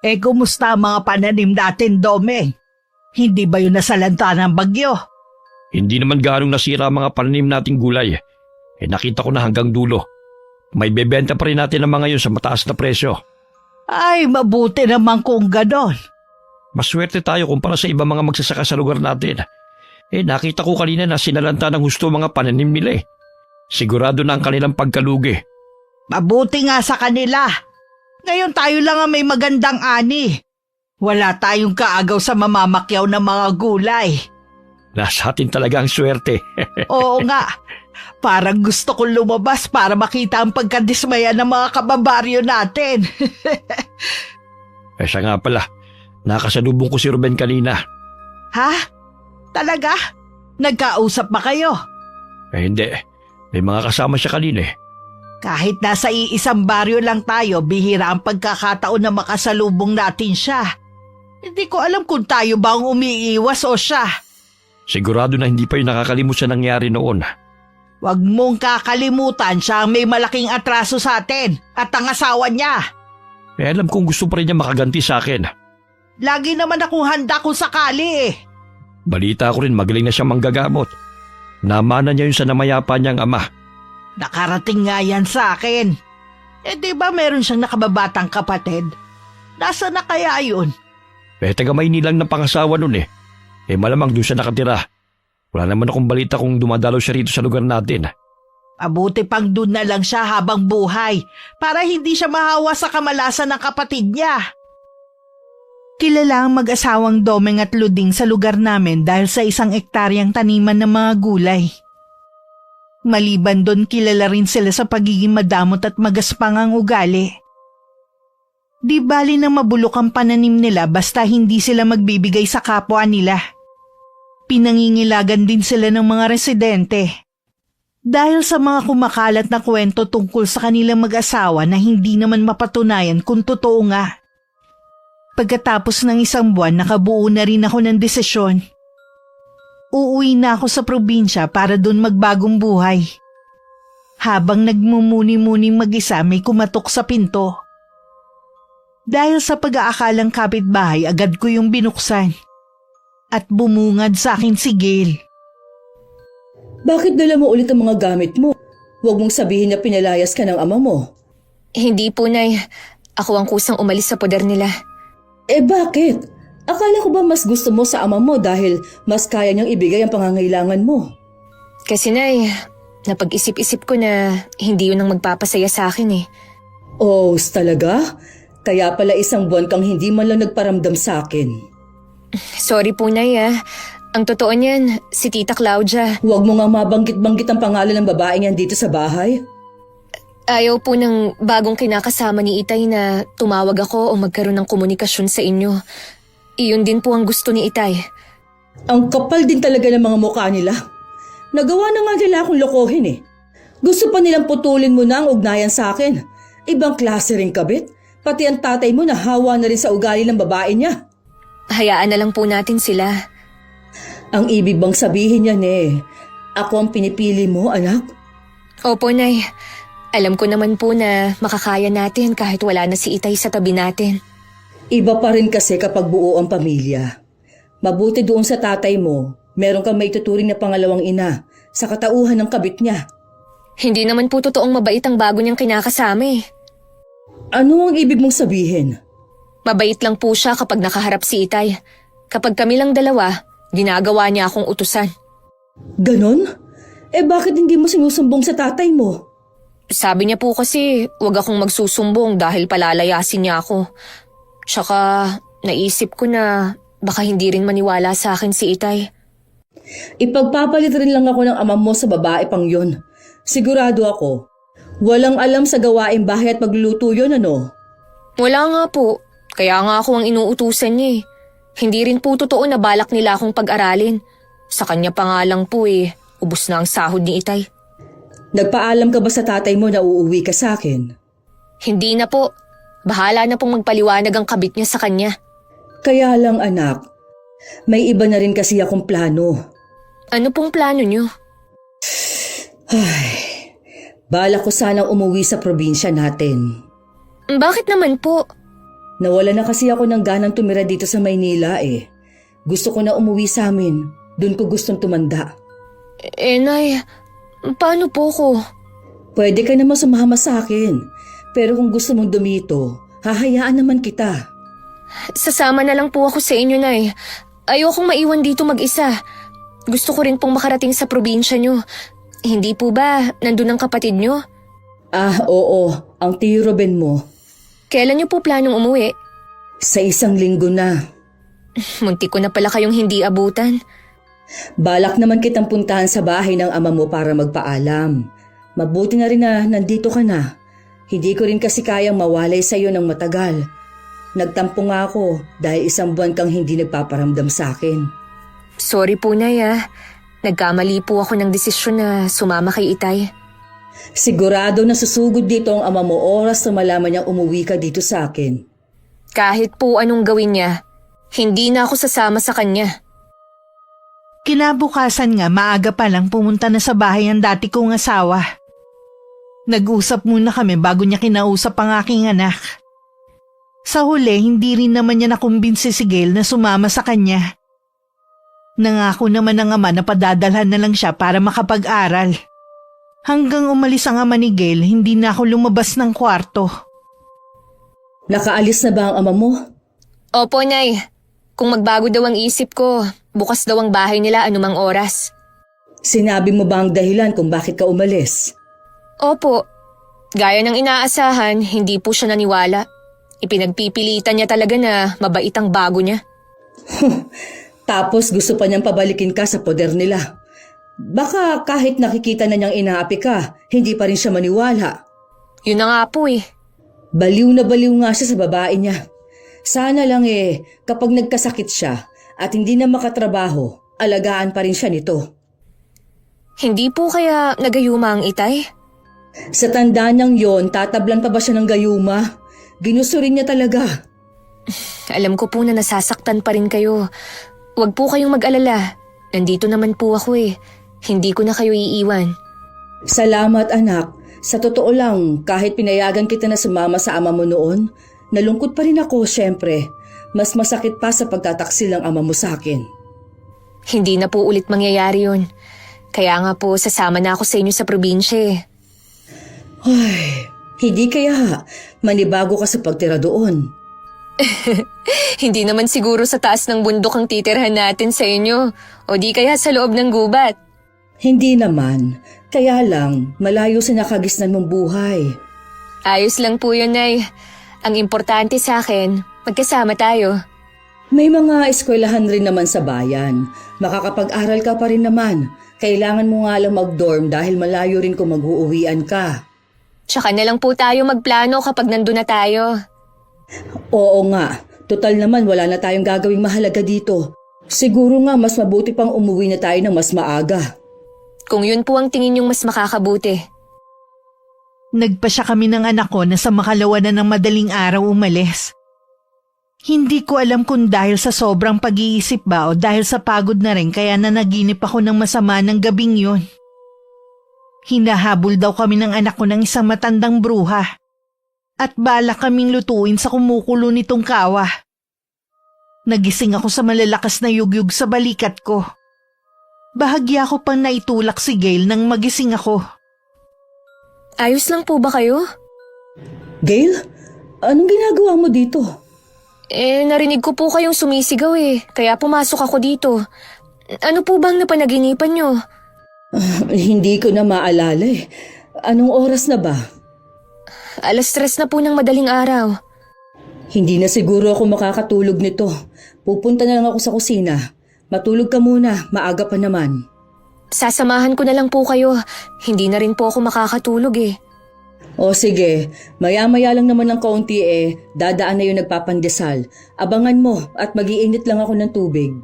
Kumusta ang mga pananim natin, Dome? Hindi ba yun nasalanta ng bagyo? Hindi naman ganong nasira ang mga pananim nating gulay. Nakita ko na hanggang dulo. May bebenta pa rin natin ang mga yun sa mataas na presyo. Ay, mabuti naman kung ganon. Maswerte tayo kumpara sa iba mga magsasaka sa lugar natin. Nakita ko kanina na sinalanta ng husto mga pananim nila. Sigurado na ang kanilang pagkalugi. Mabuti nga sa kanila. Ngayon tayo lang ang may magandang ani. Wala tayong kaagaw sa mamamakyaw ng mga gulay. Nasa atin talaga ang swerte. Oo nga. Parang gusto kong lumabas para makita ang pagkadismaya ng mga kababaryo natin. Siya nga pala, nakasalubong ko si Ruben kanina. Ha? Talaga? Nagkausap ba kayo? Hindi. May mga kasama siya kanina. Kahit nasa iisang baryo lang tayo, bihira ang pagkakataon na makasalubong natin siya. Hindi ko alam kung tayo ba ang umiiwas o siya. Sigurado na hindi pa yung nakakalimot sa nangyari noon. Huwag mong kakalimutan siya ang may malaking atraso sa atin at ang asawa niya. Alam kong gusto pa rin niya makaganti sa akin. Lagi naman akong handa kung sakali eh. Balita ko rin magaling na siyang manggagamot. Namana niya yun sa namayapa niyang ama. Nakarating nga yan sa akin. Di ba meron siyang nakababatang kapatid? Nasa na kaya yun? Taga Maynila lang ng pangasawa nun. Malamang doon siya nakatira. Wala naman akong balita kung dumadalaw siya rito sa lugar natin. Mabuti pang doon na lang siya habang buhay para hindi siya mahawa sa kamalasan ng kapatid niya. Kilala ang mag-asawang Domeng at Luding sa lugar namin dahil sa isang ektaryang taniman ng mga gulay. Maliban doon, kilala rin sila sa pagiging madamot at magaspang ang ugali. Di bali na mabulok ang pananim nila basta hindi sila magbibigay sa kapwa nila. Pinangingilagan din sila ng mga residente. Dahil sa mga kumakalat na kwento tungkol sa kanilang mag-asawa na hindi naman mapatunayan kung totoo nga. Pagkatapos ng isang buwan, nakabuo na rin ako ng desisyon. Uuwi na ako sa probinsya para doon magbagong buhay. Habang nagmumuni-muning mag-isa, may kumatok sa pinto. Dahil sa pag-aakalang kapitbahay, agad ko yung binuksan. At bumungad sa akin si Gail. Bakit dala mo ulit ang mga gamit mo? Huwag mong sabihin na pinalayas ka ng ama mo. Hindi po, Nay. Ako ang kusang umalis sa poder nila. Bakit? Akala ko ba mas gusto mo sa ama mo dahil mas kaya niyang ibigay ang pangangailangan mo? Kasi, Nay, napag-isip-isip ko na hindi yun ang magpapasaya sa akin eh. Oh, talaga? Kaya pala isang buwan kang hindi man lang nagparamdam sa akin. Sorry po, Nay Ang totoo niyan, si Tita Claudia. Huwag mo nga mabanggit-banggit ang pangalan ng babaeng yan dito sa bahay. Ayaw po ng bagong kinakasama ni Itay na tumawag ako o magkaroon ng komunikasyon sa inyo. Iyon din po ang gusto ni Itay. Ang kapal din talaga ng mga mukha nila. Nagawa na nga nila akong lokohin eh. Gusto pa nilang putulin mo na ang ugnayan sa akin. Ibang klase rin kabit. Pati ang tatay mo nahawa na rin sa ugali ng babae niya. Hayaan na lang po natin sila. Ang ibig bang sabihin niyan ako ang pinipili mo, anak? Opo, Nay. Alam ko naman po na makakaya natin kahit wala na si Itay sa tabi natin. Iba pa rin kasi kapag buo ang pamilya. Mabuti doon sa tatay mo, meron kang maituturing na pangalawang ina sa katauhan ng kabit niya. Hindi naman po totoong mabait ang bago niyang kinakasama eh. Ano ang ibig mong sabihin? Mabait lang po siya kapag nakaharap si Itay. Kapag kami lang dalawa, ginagawa niya akong utusan. Ganon? Bakit hindi mo sinusumbong sa tatay mo? Sabi niya po kasi wag akong magsusumbong dahil palalayasin niya ako. Tsaka naisip ko na baka hindi rin maniwala sa akin si Itay. Ipagpapalit rin lang ako ng ama mo sa babae pang yun. Sigurado ako, walang alam sa gawaing bahay at magluluto yun, ano? Wala nga po. Kaya nga ako ang inuutusan niya eh. Hindi rin po totoo na balak nila akong pag-aralin. Sa kanya pa nga lang po ubos na ang sahod ni Itay. Nagpaalam ka ba sa tatay mo na uuwi ka sa akin? Hindi na po. Bahala na pong magpaliwanag ang kabit niya sa kanya. Kaya lang anak, may iba na rin kasi akong plano. Ano pong plano niyo? Bala ko sanang umuwi sa probinsya natin. Bakit naman po? Nawala na kasi ako ng ganang tumira dito sa Maynila eh. Gusto ko na umuwi sa amin. Doon ko gustong tumanda. Nay, paano po ko? Pwede ka naman sumama sa akin. Pero kung gusto mong dumito, hahayaan naman kita. Sasama na lang po ako sa inyo, Nay. Ayokong maiwan dito mag-isa. Gusto ko rin pong makarating sa probinsya nyo. Hindi po ba nandun ang kapatid nyo? Ah, oo. Ang tiyo Ruben mo. Kailan nyo po planong umuwi? Sa 1 linggo na. Muntik ko na pala kayong hindi abutan. Balak naman kitang puntahan sa bahay ng ama mo para magpaalam. Mabuti na rin na nandito ka na. Hindi ko rin kasi kayang mawalay sa iyo ng matagal. Nagtampo nga ako dahil 1 buwan kang hindi nagpaparamdam sa akin. Sorry po, Nay. Nagkamali po ako ng desisyon na sumama kay Itay. Sigurado na susugod dito ang ama mo oras na malaman niyang umuwi ka dito sa akin. Kahit po anong gawin niya, hindi na ako sasama sa kanya. Kinabukasan nga maaga pa lang pumunta na sa bahay ang dati kong asawa. Nag-usap muna kami bago niya kinausap ang aking anak. Sa huli, hindi rin naman niya nakumbinsi si Gail na sumama sa kanya. Nangako naman ng ama na padadalhan na lang siya para makapag-aral. Hanggang umalis ang ama ni Gail, hindi na ako lumabas ng kwarto. Nakaalis na ba ang ama mo? Opo, Nay. Kung magbago daw ang isip ko, bukas daw ang bahay nila anumang oras. Sinabi mo ba ang dahilan kung bakit ka umalis? Opo. Gaya ng inaasahan, hindi po siya naniwala. Ipinagpipilitan niya talaga na mabait ang bago niya. Tapos gusto pa niyang pabalikin ka sa poder nila. Baka kahit nakikita na niyang inaapi ka, hindi pa rin siya maniwala. Yun na nga po eh. Baliw na baliw nga siya sa babae niya. Sana lang kapag nagkasakit siya at hindi na makatrabaho, alagaan pa rin siya nito. Hindi po kaya nagayuma ang Itay? Sa tanda niyang yon, tatablan pa ba siya ng gayuma? Ginusto rin niya talaga. Alam ko po na nasasaktan pa rin kayo. Huwag po kayong mag-alala. Nandito naman po ako eh. Hindi ko na kayo iiwan. Salamat anak. Sa totoo lang, kahit pinayagan kita na sumama sa ama mo noon, nalungkot pa rin ako syempre. Mas masakit pa sa pagtataksil ng ama mo sa akin. Hindi na po ulit mangyayari yun. Kaya nga po sasama na ako sa inyo sa probinsya eh. Ay, hindi kaya manibago ka sa pagtira doon. Hindi naman siguro sa taas ng bundok ang titirhan natin sa inyo. O di kaya sa loob ng gubat. Hindi naman. Kaya lang, malayo sa nakagisnan mong buhay. Ayos lang po yun, Nay. Ang importante sa akin, magkasama tayo. May mga eskwelahan rin naman sa bayan. Makakapag-aral ka pa rin naman. Kailangan mo nga lang mag-dorm dahil malayo rin kung mag-uuwian ka. Tsaka na lang po tayo magplano kapag nandun na tayo. Oo nga. Total naman wala na tayong gagawing mahalaga dito. Siguro nga mas mabuti pang umuwi na tayo ng mas maaga. Kung yun po ang tingin yung mas makakabuti. Nagpasya kami ng anak ko na sa makalawa na ng madaling araw umalis. Hindi ko alam kung dahil sa sobrang pag-iisip ba o dahil sa pagod na rin kaya nanaginip ako ng masama ng gabing yun. Hinahabol daw kami ng anak ko ng isang matandang bruha. At balak kaming lutuin sa kumukulo nitong kawa. Nagising ako sa malalakas na yugyug sa balikat ko. Bahagya ko pang naitulak si Gail nang magising ako. Ayos lang po ba kayo? Gail, anong ginagawa mo dito? Narinig ko po kayong sumisigaw eh, kaya pumasok ako dito. Ano po bang napanaginipan nyo? Hindi ko na maalala eh. Anong oras na ba? 3:00 na po ng madaling araw. Hindi na siguro ako makakatulog nito. Pupunta na lang ako sa kusina. Matulog ka muna, maaga pa naman. Sasamahan ko na lang po kayo. Hindi na rin po ako makakatulog eh. O sige, maya-maya lang naman ng kaunti dadaan na yung nagpapandesal. Abangan mo at mag-iinit lang ako ng tubig.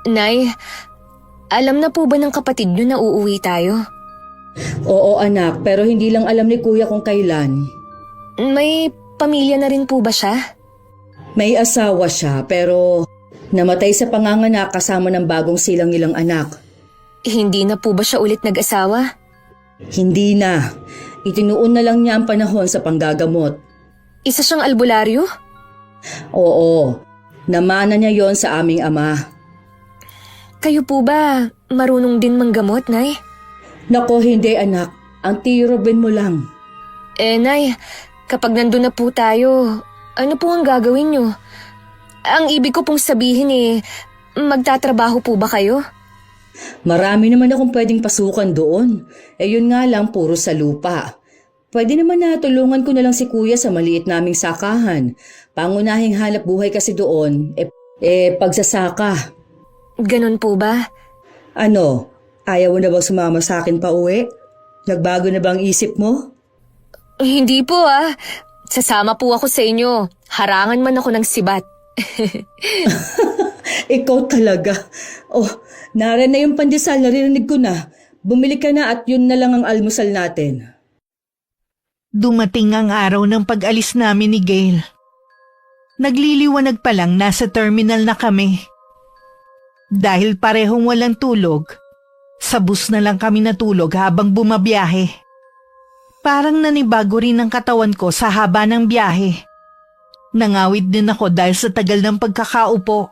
Nay, alam na po ba ng kapatid nyo na uuwi tayo? Oo anak, pero hindi lang alam ni kuya kung kailan. May pamilya na rin po ba siya? May asawa siya pero namatay sa panganganak kasama ng bagong silang nilang anak. Hindi na po ba siya ulit nag-asawa? Hindi na. Itinuon na lang niya ang panahon sa panggagamot. Isa siyang albularyo? Oo, namana niya yon sa aming ama. Kayo po ba marunong din manggamot, Nay? Nako, hindi anak. Ang Tio Ruben mo lang. Nay, kapag nandun na po tayo, ano po ang gagawin niyo? Ang ibig ko pong sabihin magtatrabaho po ba kayo? Marami naman akong pwedeng pasukan doon. Yun nga lang, puro sa lupa. Pwede naman na tulungan ko na lang si kuya sa maliit naming sakahan. Pangunahing hanap buhay kasi doon, pagsasaka. Ganon po ba? Ano, ayaw mo na bang sumama sa akin pa uwi? Nagbago na bang isip mo? Hindi po Sasama po ako sa inyo. Harangan man ako ng sibat. Ikaw talaga. Oh, nariyan na yung pandesal, narinig ko na. Bumili ka na at yun na lang ang almusal natin. Dumating ang araw ng pag-alis namin ni Gail. Nagliliwanag pa lang nasa terminal na kami. Dahil parehong walang tulog, sa bus na lang kami natulog habang bumabiyahe. Parang nanibago rin ang katawan ko sa haba ng biyahe. Nangawid din ako dahil sa tagal ng pagkakaupo.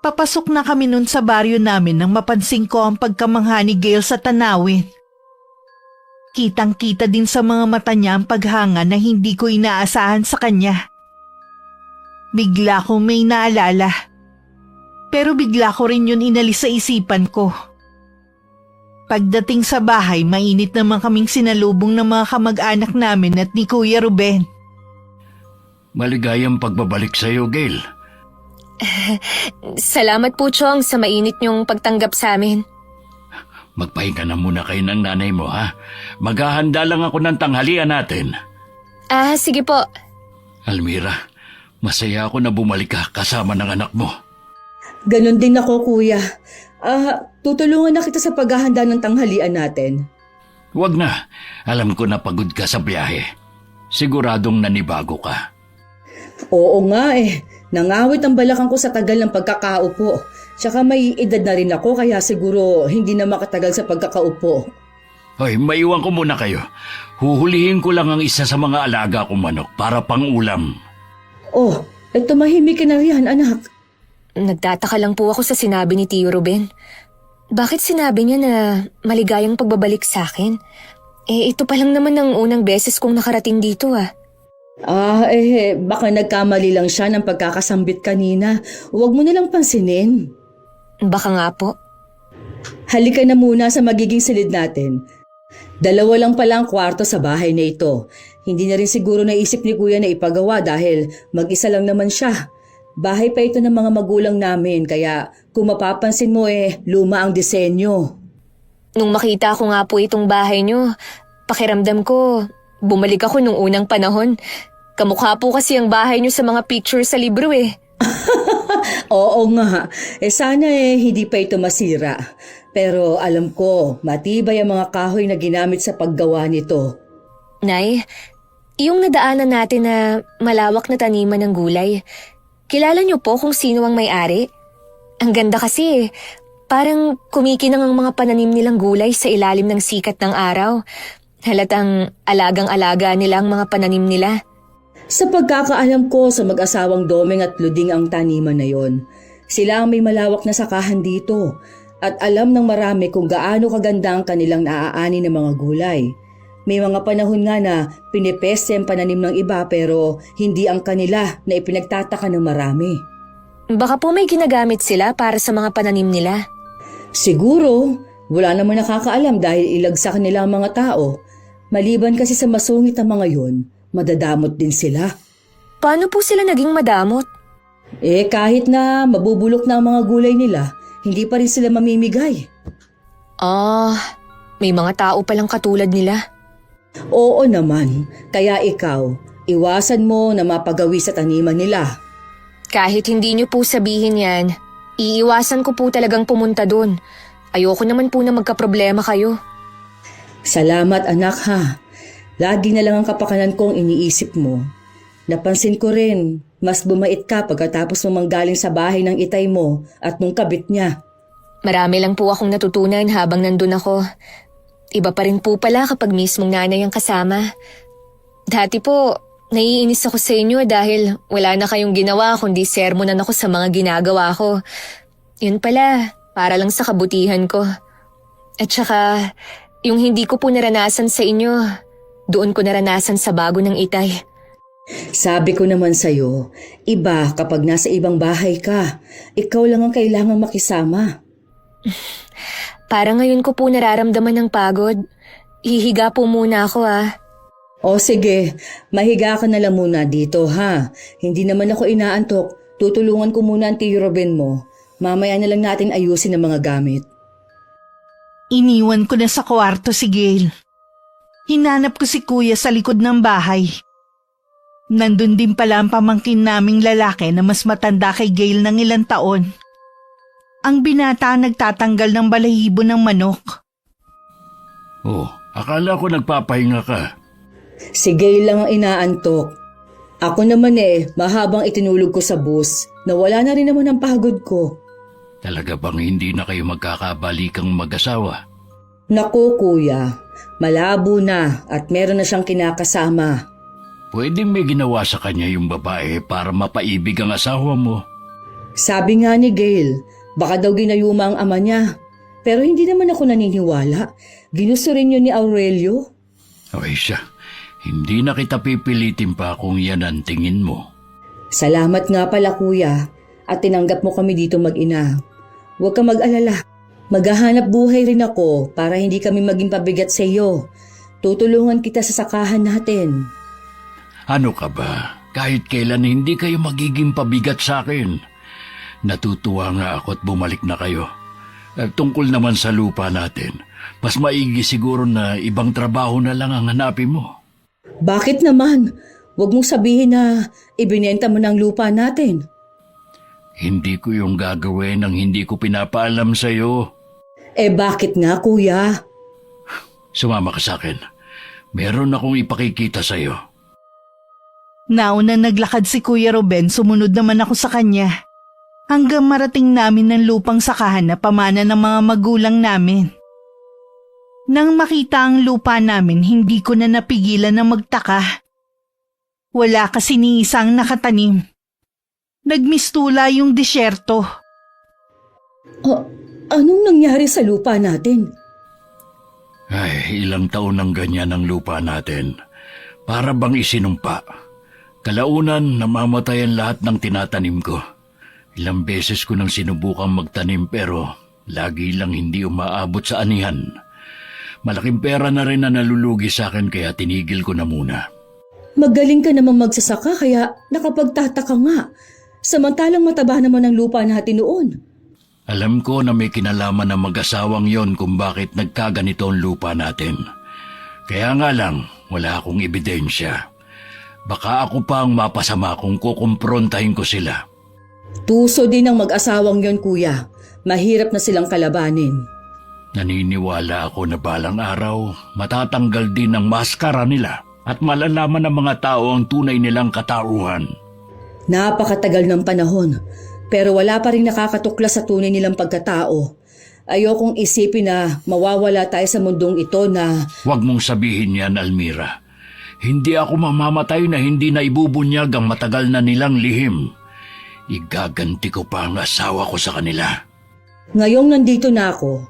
Papasok na kami nun sa baryo namin nang mapansin ko ang pagkamangha ni Gail sa tanawin. Kitang-kita din sa mga mata niya ang paghanga na hindi ko inaasahan sa kanya. Bigla kong may naalala. Pero bigla ko rin yun inalis sa isipan ko. Pagdating sa bahay, mainit naman kaming sinalubong ng mga kamag-anak namin at ni Kuya Ruben. Maligayang pagbabalik sa iyo, Gail. Salamat po, Chong, sa mainit niyong pagtanggap sa amin. Magpahinga na muna kayo ng nanay mo, ha? Maghahanda lang ako ng tanghalian natin. Sige po. Almira, masaya ako na bumalik ka kasama ng anak mo. Ganon din ako, kuya. Tutulungan na kita sa paghahanda ng tanghalian natin. Huwag na. Alam ko na pagod ka sa biyahe. Siguradong nanibago ka. Oo nga Nangawit ang balakang ko sa tagal ng pagkakaupo. Tsaka may edad na rin ako kaya siguro hindi na makatagal sa pagkakaupo. Hoy, maiwan ko muna kayo. Huhulihin ko lang ang isa sa mga alaga kong manok para pang-ulam. Oh, tumahimik ka na riyan, anak. Nagtataka lang po ako sa sinabi ni Tio Ruben. Bakit sinabi niya na maligayang pagbabalik sa akin? Ito pa lang naman ang unang beses kong nakarating dito Baka nagkamali lang siya ng pagkakasambit kanina. Huwag mo na lang pansinin. Baka nga po. Halika na muna sa magiging silid natin. 2 lang pala ang kwarto sa bahay na ito. Hindi na rin siguro naisip ni kuya na ipagawa dahil mag-isa lang naman siya. Bahay pa ito ng mga magulang namin kaya kung mapapansin mo luma ang disenyo. Nung makita ko nga po itong bahay niyo, pakiramdam ko, bumalik ako nung unang panahon. Kamukha po kasi ang bahay niyo sa mga picture sa libro Oo nga. Sana hindi pa ito masira. Pero alam ko, matibay ang mga kahoy na ginamit sa paggawa nito. Nay, yung nadaanan natin na malawak na taniman ng gulay, kilala niyo po kung sino ang may-ari? Ang ganda kasi parang kumikinang ang mga pananim nilang gulay sa ilalim ng sikat ng araw. Halatang alagang-alaga nila ang mga pananim nila. Sa pagkakaalam ko sa mag-asawang Domeng at Luding ang taniman na yon, sila ang may malawak na sakahan dito at alam ng marami kung gaano kaganda ang kanilang naaani ng mga gulay. May mga panahon nga na pinipeste ang pananim ng iba pero hindi ang kanila na ipinagtataka ng marami. Baka po may ginagamit sila para sa mga pananim nila. Siguro, wala naman nakakaalam dahil ilagsak nila ang mga tao. Maliban kasi sa masungit ang mga yun, madadamot din sila. Paano po sila naging madamot? Kahit na mabubulok na ang mga gulay nila, hindi pa rin sila mamimigay. May mga tao palang katulad nila. Oo naman, kaya ikaw, iwasan mo na mapagawi sa taniman nila. Kahit hindi niyo po sabihin yan, iiwasan ko po talagang pumunta doon. Ayoko naman po na magkaproblema kayo. Salamat anak ha. Lagi na lang ang kapakanan kong iniisip mo. Napansin ko rin, mas bumait ka pagkatapos mo manggaling sa bahay ng itay mo at nung kabit niya. Marami lang po akong natutunan habang nandun ako. Iba pa rin po pala kapag mismong nanay ang kasama. Dati po, Naiinis ako sa inyo dahil wala na kayong ginawa kundi sermonan ako sa mga ginagawa ko. Yun pala, para lang sa kabutihan ko. At saka, yung hindi ko po naranasan sa inyo, doon ko naranasan sa bago ng Itay. Sabi ko naman sa'yo, iba kapag nasa ibang bahay ka. Ikaw lang ang kailangang makisama. Parang ngayon ko po nararamdaman ng pagod. Hihiga po muna ako O sige, mahiga ka na lang muna dito ha. Hindi naman ako inaantok. Tutulungan ko muna ang Tio Ruben mo. Mamaya na lang natin ayusin ang mga gamit. Iniwan ko na sa kwarto si Gail. Hinanap ko si Kuya sa likod ng bahay. Nandun din pala ang pamangkin naming lalaki na mas matanda kay Gail ng ilang taon. Ang binata nagtatanggal ng balahibo ng manok. Oh, akala ko nagpapahinga ka. Si Gail lang ang inaantok. Ako naman mahabang itinulog ko sa bus. Nawala na rin naman ang pagod ko. Talaga bang hindi na kayo magkakabalikang mag-asawa? Naku kuya, malabo na at meron na siyang kinakasama. Pwedeng may ginawa sa kanya yung babae para mapaibig ang asawa mo. Sabi nga ni Gail, baka daw ginayuma ang ama niya. Pero hindi naman ako naniniwala. Ginusto rin yun ni Aurelio. Ay siya, hindi na kita pipilitin pa kung yan ang tingin mo. Salamat nga pala kuya at tinanggap mo kami dito mag-ina. Huwag ka mag-alala. Maghahanap buhay rin ako para hindi kami maging pabigat sa iyo. Tutulungan kita sa sakahan natin. Ano ka ba? Kahit kailan hindi kayo magiging pabigat sa akin. Natutuwa nga ako at bumalik na kayo. At tungkol naman sa lupa natin, mas maigi siguro na ibang trabaho na lang ang hanapin mo. Bakit naman? Huwag mong sabihin na ibinenta mo ng lupa natin. Hindi ko yung gagawin ang hindi ko pinapaalam sa'yo. Bakit nga kuya? Sumama ka sa akin. Meron akong ipakikita sa'yo. Nauna naglakad si Kuya Ruben, sumunod naman ako sa kanya. Hanggang marating namin ng lupang sakahan na pamana ng mga magulang namin. Nang makita ang lupa namin, hindi ko na napigilan na magtaka. Wala kasi ni isang nakatanim. Nagmistula yung disyerto. Anong nangyari sa lupa natin? Ay, ilang taon nang ganyan ang lupa natin. Para bang isinumpa. Kalaunan, namamatay ang lahat ng tinatanim ko. Ilang beses ko nang sinubukang magtanim pero lagi lang hindi umaabot sa anihan. Malaking pera na rin na nalulugi sa akin kaya tinigil ko na muna. Magaling ka namang magsasaka kaya nakapagtataka nga. Samantalang mataba naman ang lupa natin noon. Alam ko na may kinalaman ng mag-asawang yon kung bakit nagkaganito ang lupa natin. Kaya nga lang, wala akong ebidensya. Baka ako pa ang mapasama kung kukumprontahin ko sila. Tuso din ang mag-asawang yon kuya. Mahirap na silang kalabanin. Naniniwala ako na balang araw, matatanggal din ang maskara nila at malalaman ng mga tao ang tunay nilang katauhan. Napakatagal ng panahon, pero wala pa rin nakakatuklas sa tunay nilang pagkatao. Ayokong isipin na mawawala tayo sa mundong ito na... Huwag mong sabihin yan, Almira. Hindi ako mamamatay na hindi na ibubunyag ang matagal na nilang lihim. Igaganti ko pa ang asawa ko sa kanila. Ngayong nandito na ako,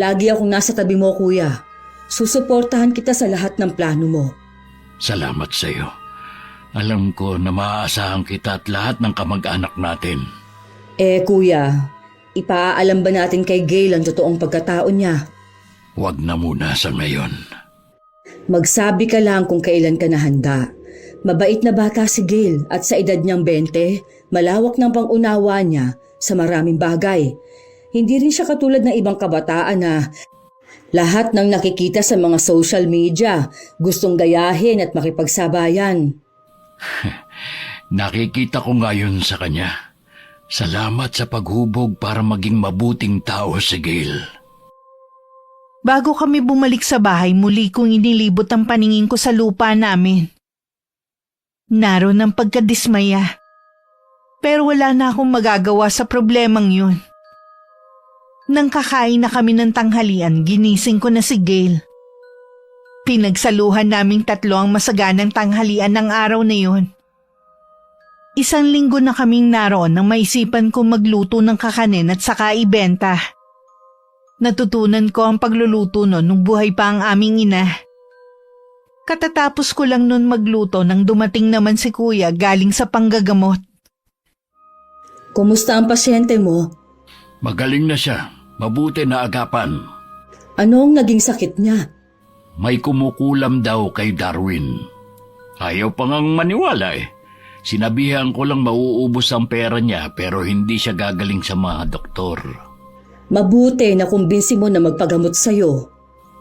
lagi akong nasa tabi mo kuya. Susuportahan kita sa lahat ng plano mo. Salamat sa iyo. Alam ko na maaasahan kita at lahat ng kamag-anak natin. Kuya, ipaalam ba natin kay Gail ang totoong pagkatao niya? Huwag na muna sa ngayon. Magsabi ka lang kung kailan ka na handa. Mabait na bata si Gail at sa edad niyang 20, malawak ng pangunawa niya sa maraming bagay. Hindi rin siya katulad ng ibang kabataan na lahat ng nakikita sa mga social media gustong gayahin at makipagsabayan. Nakikita ko ngayon sa kanya. Salamat sa paghubog para maging mabuting tao si Gail. Bago kami bumalik sa bahay, muli kong inilibot ang paningin ko sa lupa namin. Naroon ang pagkadismaya. Pero wala na akong magagawa sa problemang yun. Nang kakain na kami ng tanghalian, ginising ko na si Gail. Pinagsaluhan naming tatlo ang masaganang tanghalian ng araw na yun. 1 linggo na kaming naroon nang maisipan kong magluto ng kakanin at saka ibenta. Natutunan ko ang pagluluto noon nung buhay pa ang aming ina. Katatapos ko lang noon magluto nang dumating naman si kuya galing sa panggagamot. Kumusta ang pasyente mo? Magaling na siya. Mabuti na agapan. Anong naging sakit niya? May kumukulam daw kay Darwin. Ayaw pa ngang maniwala eh. Sinabihan ko lang mauubos ang pera niya pero hindi siya gagaling sa mga doktor. Mabuti na kumbinsi mo na magpagamot sa'yo.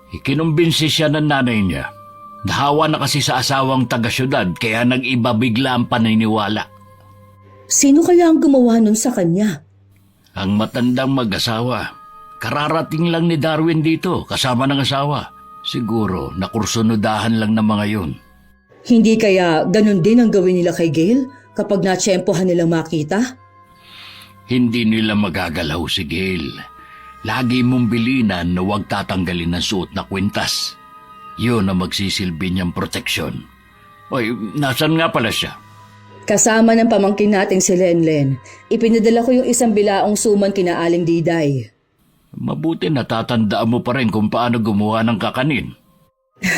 Ikinumbinsi siya ng nanay niya. Nahawa na kasi sa asawang taga-syudad kaya nag-iba bigla ang paniniwala. Sino kaya ang gumawa nun sa kanya? Ang matandang mag-asawa. Kararating lang ni Darwin dito kasama ng asawa. Siguro nakursunodahan lang ng mga yun. Hindi kaya ganun din ang gawin nila kay Gail kapag natsyempohan nilang makita? Hindi nila magagalaw si Gail. Lagi mong bilinan na huwag tatanggalin ng suot na kwintas. Yun ang magsisilbi niyang proteksyon. Oy, nasan nga pala siya? Kasama ng pamangkin nating si Lenlen, ipinadala ko yung 1 bilaong suman kina Aling Diday. Mabuti natatandaan mo pa rin kung paano gumawa ng kakanin.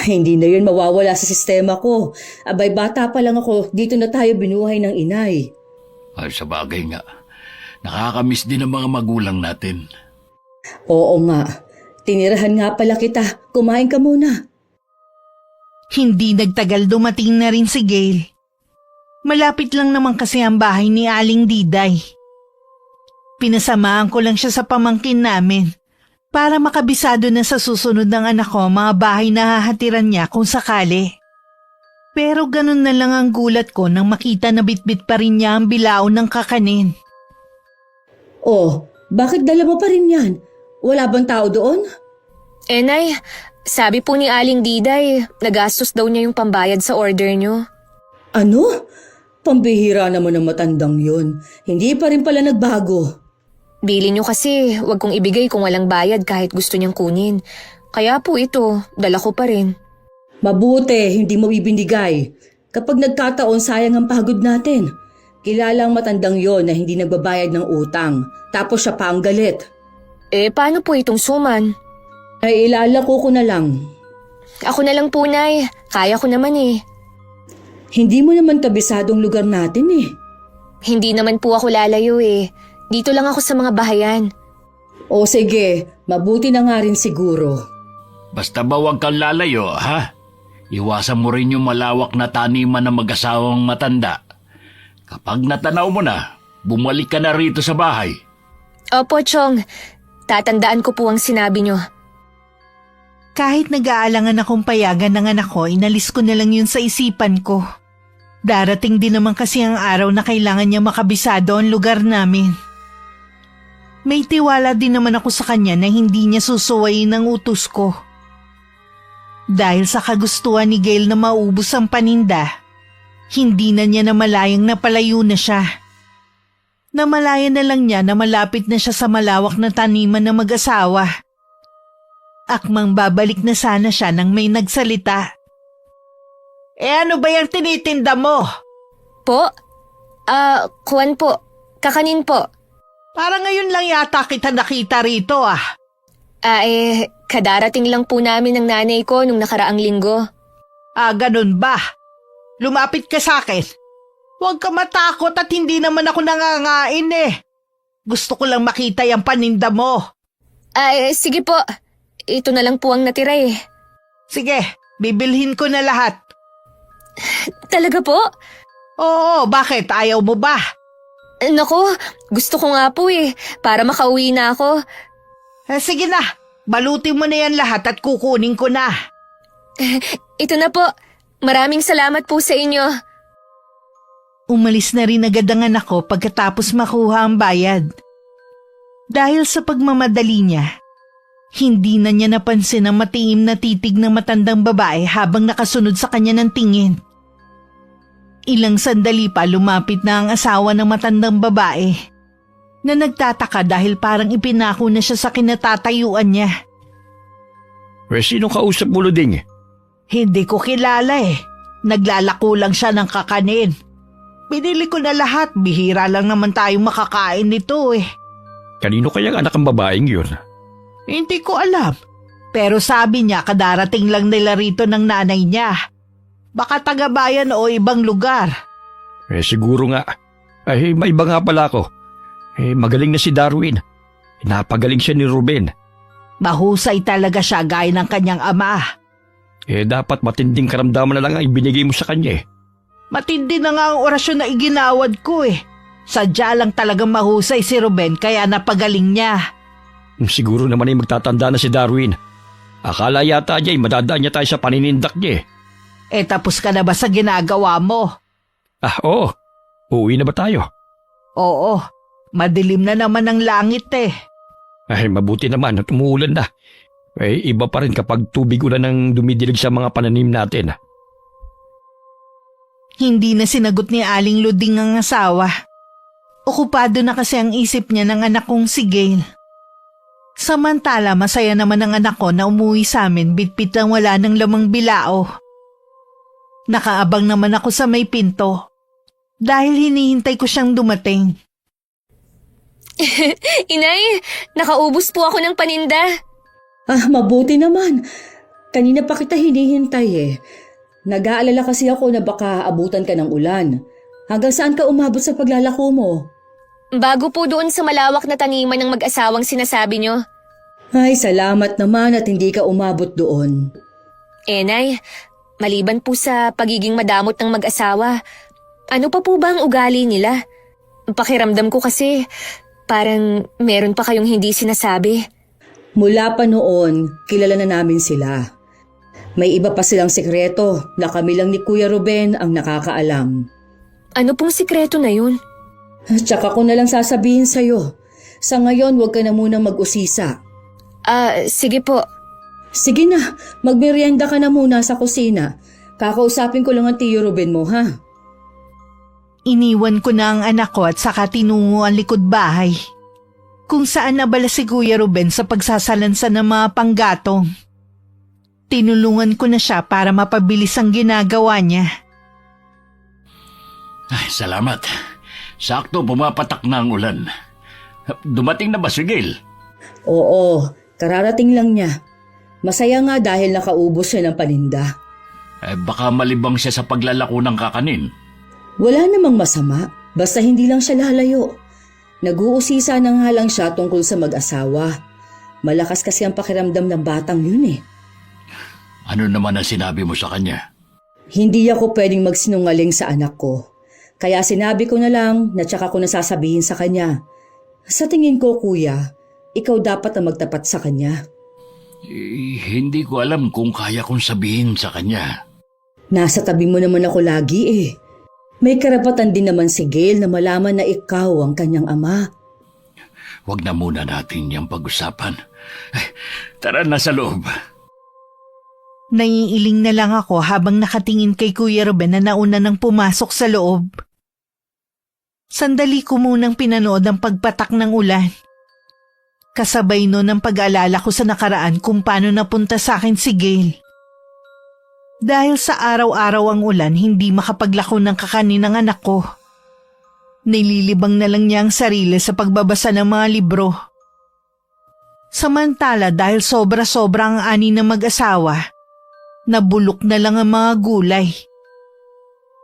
Hindi na yun mawawala sa sistema ko. Abay, bata pa lang ako, dito na tayo binuhay ng inay. Ay, sa bagay nga. Nakakamiss din ang mga magulang natin. Oo nga. Tinirahan nga pala kita. Kumain ka muna. Hindi nagtagal dumating na rin si Gail. Malapit lang naman kasi ang bahay ni Aling Diday. Pinasamaan ko lang siya sa pamangkin namin para makabisado na sa susunod ng anak ko mga bahay na hahatiran niya kung sakali. Pero ganun na lang ang gulat ko nang makita na bitbit pa rin niya ang bilao ng kakanin. Oh, bakit dala mo pa rin yan? Wala bang tao doon? Nay, sabi po ni Aling Diday, nagastos daw niya yung pambayad sa order niyo. Ano? Pambihira naman ang matandang yun. Hindi pa rin pala nagbago. Bili niyo kasi, wag kong ibigay kung walang bayad kahit gusto niyang kunin. Kaya po ito, dala ko pa rin. Mabuti, hindi mo bibindigay. Kapag nagkataon, sayang ang pagod natin. Kilala ang matandang yon na hindi nagbabayad ng utang. Tapos siya pa ang galit. Paano po itong suman? Ay ilalako ko na lang. Ako na lang po, Nay. Kaya ko naman eh. Hindi mo naman kabisadong lugar natin eh. Hindi naman po ako lalayo eh. Dito lang ako sa mga bahayan. O sige, mabuti na nga rin siguro. Basta ba huwag kang lalayo, ha? Iwasan mo rin yung malawak na taniman ng mag-asawang matanda. Kapag natanaw mo na, bumalik ka na rito sa bahay. Opo, Chong. Tatandaan ko po ang sinabi niyo. Kahit nag-aalangan akong payagan ng anak ko, inalis ko na lang yun sa isipan ko. Darating din naman kasi ang araw na kailangan niya makabisado ang lugar namin. May tiwala din naman ako sa kanya na hindi niya susuwayin ang utos ko. Dahil sa kagustuhan ni Gail na maubos ang paninda, hindi na niya namalayang napalayo na siya. Namalaya na lang niya na malapit na siya sa malawak na taniman ng mag-asawa. Akmang babalik na sana siya nang may nagsalita. Ano ba yung tinitinda mo? Po? Kuwan po. Kakanin po. Parang ngayon lang yata kita nakita rito ah. Kadarating lang po namin ng nanay ko nung nakaraang linggo. Ganun ba? Lumapit ka sa akin. Huwag ka matakot at hindi naman ako nangangain eh. Gusto ko lang makita yung paninda mo. Sige po. Ito na lang po ang natira eh. Sige, bibilhin ko na lahat. Talaga po? Oo, bakit? Ayaw mo ba? Nako, gusto ko nga po eh. Para makauwi na ako. Sige na, balutin mo na yan lahat at kukunin ko na. Ito na po. Maraming salamat po sa inyo. Umalis na rin agad ang anak ko pagkatapos makuha ang bayad. Dahil sa pagmamadali niya, hindi na niya napansin ang matiim na titig ng matandang babae habang nakasunod sa kanya ng tingin. Ilang sandali pa lumapit na ang asawa ng matandang babae na nagtataka dahil parang ipinako na siya sa kinatatayuan niya. Sinong kausap mo, Luding? Hindi ko kilala eh. Naglalako lang siya ng kakanin. Binili ko na lahat, bihira lang naman tayong makakain nito eh. Kanino kayang anak ang babaeng yun? Hindi ko alam. Pero sabi niya kadarating lang nila rito ng nanay niya. Baka taga-bayan o ibang lugar. Siguro nga. May iba nga pala ako. Magaling na si Darwin. Napagaling siya ni Ruben. Mahusay talaga siya gaya ng kanyang ama. Dapat matinding karamdaman na lang ang ibinigay mo sa kanya eh. Matindi na nga ang orasyon na iginawad ko eh. Sadya lang talagang mahusay si Ruben kaya napagaling niya. Siguro naman ay magtatanda na si Darwin. Akala yata niya ay madadaan niya tayo sa paninindak niya eh. Tapos ka na ba sa ginagawa mo? Oo. Uuwi na ba tayo? Oo, madilim na naman ang langit eh. Mabuti naman at umuulan na. Iba pa rin kapag tubig ulan ang dumidilig sa mga pananim natin. Hindi na sinagot ni Aling Luding ang asawa. Okupado na kasi ang isip niya ng anak kong si Gail. Samantala masaya naman ang anak ko na umuwi sa amin bitbit lang wala ng lamang bilao. Nakaabang naman ako sa may pinto dahil hinihintay ko siyang dumating. Inay, nakaubos po ako ng paninda. Mabuti naman. Kanina pa kita hinihintay eh. Nag-aalala kasi ako na baka abutan ka ng ulan. Hanggang saan ka umabot sa paglalako mo? Bago po doon sa malawak na taniman ng mag-asawang sinasabi nyo. Ay, salamat naman at hindi ka umabot doon. Nay, maliban po sa pagiging madamot ng mag-asawa, ano pa po ba ang ugali nila? Pakiramdam ko kasi parang meron pa kayong hindi sinasabi. Mula pa noon, kilala na namin sila. May iba pa silang sikreto na kami lang ni Kuya Ruben ang nakakaalam. Ano pong sikreto na yun? Tsaka ko na lang sasabihin sa'yo. Sa ngayon, huwag ka na munang mag-usisa. Sige po. Sige na, magmerienda ka na muna sa kusina. Kakausapin ko lang ang Tiyo Ruben mo, ha? Iniwan ko na ang anak ko at saka tinungo ang likod bahay. Kung saan nabala si Kuya Ruben sa pagsasalansan ng mga panggatong. Tinulungan ko na siya para mapabilis ang ginagawa niya. Ay, salamat. Sakto, pumapatak na ang ulan. Dumating na ba si Gail? Oo, kararating lang niya. Masaya nga dahil nakaubos siya ng paninda. Baka malibang siya sa paglalako ng kakanin. Wala namang masama, basta hindi lang siya lalayo. Nag-uusisa na nga lang siya tungkol sa mag-asawa. Malakas kasi ang pakiramdam ng batang yun eh. Ano naman ang sinabi mo sa kanya? Hindi ako pwedeng magsinungaling sa anak ko. Kaya sinabi ko na lang na tsaka ko nasasabihin sa kanya. Sa tingin ko, kuya, ikaw dapat ang magtapat sa kanya. Hindi ko alam kung kaya kong sabihin sa kanya. Nasa tabi mo naman ako lagi eh. May karapatan din naman si Gail na malaman na ikaw ang kanyang ama. Huwag na muna natin yung pag-usapan. Tara na sa loob. Naiiling na lang ako habang nakatingin kay Kuya Ruben na nauna nang pumasok sa loob. Sandali ko munang pinanood ang pagpatak ng ulan. Kasabay nun ang pag-alala ko sa nakaraan kung paano napunta sa akin si Gail. Dahil sa araw-araw ang ulan, hindi makapaglako ng kakanin ng anak ko. Nililibang na lang niya ang sarili sa pagbabasa ng mga libro. Samantala dahil sobra-sobra ang ani ng mag-asawa, nabulok na lang ang mga gulay.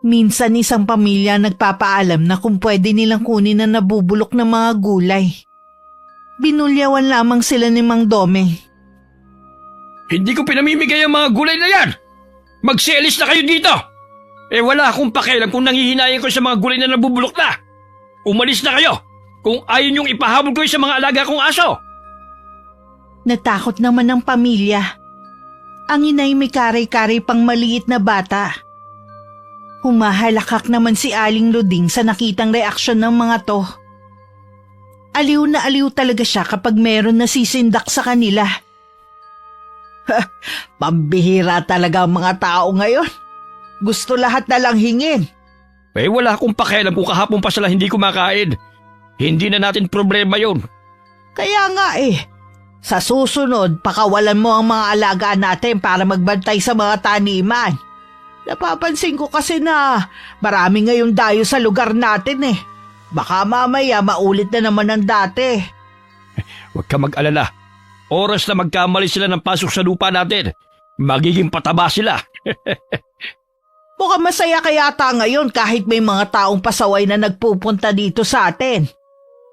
Minsan isang pamilya nagpapaalam na kung pwede nilang kunin ang nabubulok na mga gulay. Binulyawan lamang sila ni Mang Dome. Hindi ko pinamimigay ang mga gulay na yan! Magselis na kayo dito! Wala akong pakialam kung nangihinayan ko sa mga gulay na nabubulok na! Umalis na kayo kung ayaw niyong ipahabol ko sa mga alaga kong aso! Natakot naman ang pamilya. Ang inay may karay-karay pang maliit na bata. Humahalakak naman si Aling Luding sa nakitang reaksyon ng mga to. Aliw na aliw talaga siya kapag meron nasisindak sa kanila. Pambihira talaga ang mga tao ngayon. Gusto lahat na lang hingin. Wala akong pakialam kung kahapon pa sila hindi kumakain. Hindi na natin problema yon. Kaya nga Sa susunod, pakawalan mo ang mga alagaan natin para magbantay sa mga taniman. Napapansin ko kasi na marami ngayong dayo sa lugar natin eh. Baka mamaya maulit na naman ang dati. Huwag ka mag-alala. Oras na magkamali sila ng pasok sa lupa natin. Magiging pataba sila. Mukhang masaya kaya ata ngayon kahit may mga taong pasaway na nagpupunta dito sa atin.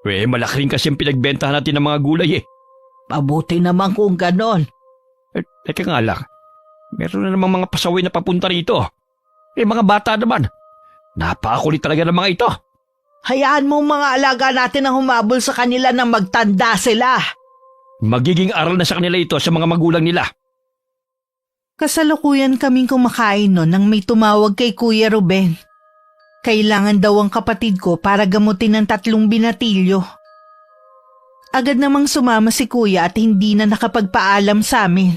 Malaki rin kasi ang pinagbentahan natin ng mga gulay eh. Mabuti naman kung ganon. Teka nga lang. Meron na namang mga pasaway na papunta rito. Mga bata naman. Napakakulit talaga ng mga ito. Hayaan mo mga alaga natin ang humabol sa kanila nang magtanda sila. Magiging aral na sa kanila ito sa mga magulang nila. Kasalukuyan kaming kumakain noon nang may tumawag kay Kuya Ruben. Kailangan daw ang kapatid ko para gamutin ng 3 binatilyo. Agad namang sumama si Kuya at hindi na nakapagpaalam sa amin.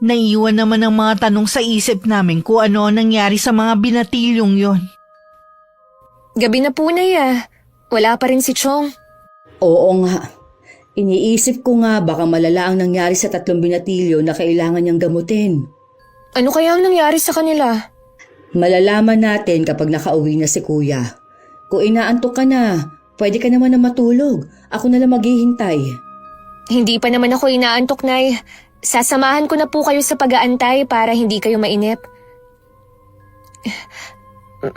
Naiwan naman ang mga tanong sa isip namin kung ano ang nangyari sa mga binatilyong yon. Gabi na po, Nay. Wala pa rin si Chong. Oo nga. Iniisip ko nga baka malala ang nangyari sa 3 binatilyo na kailangan niyang gamutin. Ano kaya ang nangyari sa kanila? Malalaman natin kapag nakauwi na si Kuya. Kung inaantok ka na, pwede ka naman na matulog. Ako na lang maghihintay. Hindi pa naman ako inaantok, Nay. Sasamahan ko na po kayo sa pag-aantay para hindi kayo mainip.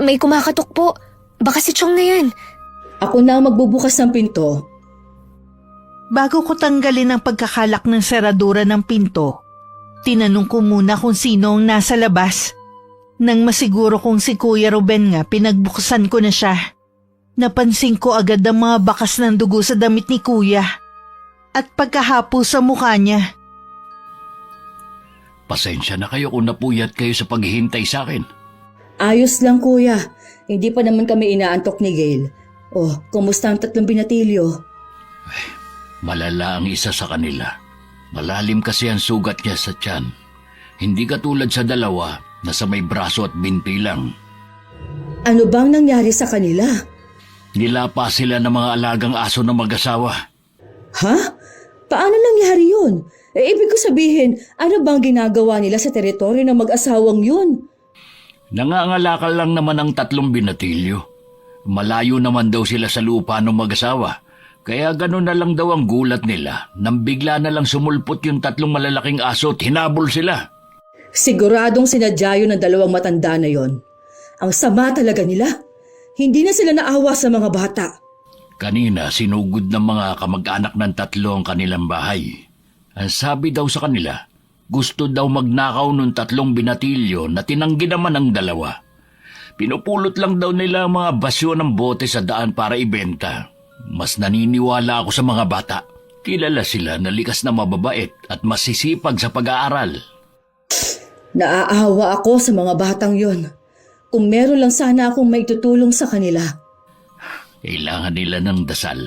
May kumakatok po. Baka si Chong na yan. Ako na ang magbubukas ng pinto. Bago ko tanggalin ang pagkakalak ng seradura ng pinto, tinanong ko muna kung sino ang nasa labas. Nang masiguro kong si Kuya Ruben nga, pinagbuksan ko na siya. Napansin ko agad ang mga bakas ng dugo sa damit ni Kuya at pagkahapo sa mukha niya. Pasensya na kayo kung napuyat kayo sa paghihintay sa akin. Ayos lang, Kuya. Hindi pa naman kami inaantok ni Gail. Oh, kumusta ang 3 binatilyo? Malala ang isa sa kanila. Malalim kasi ang sugat niya sa tiyan. Hindi katulad sa dalawa na sa may braso at binti lang. Ano bang nangyari sa kanila? Nilapa sila ng mga alagang aso ng mag-asawa. Ha? Paano nangyari yun? Ibig ko sabihin, ano bang ginagawa nila sa teritoryo ng mag-asawang yun? Nangangalakal lang naman ang 3 binatilyo. Malayo naman daw sila sa lupa ng mag-asawa. Kaya gano'n na lang daw ang gulat nila nang bigla na lang sumulpot yung 3 malalaking aso at hinabol sila. Siguradong sinadya yun ng 2 matanda na yon. Ang sama talaga nila. Hindi na sila naawa sa mga bata. Kanina sinugod ng mga kamag-anak ng 3 ang kanilang bahay. Ang sabi daw sa kanila, gusto daw magnakaw ng 3 binatilyo na tinanggi naman ang 2. Pinupulot lang daw nila ang mga basyo ng bote sa daan para ibenta. Mas naniniwala ako sa mga bata. Kilala sila na likas na mababait at masisipag sa pag-aaral. Naaawa ako sa mga batang yon. Kung meron lang sana akong maitutulong sa kanila. Kailangan nila ng dasal.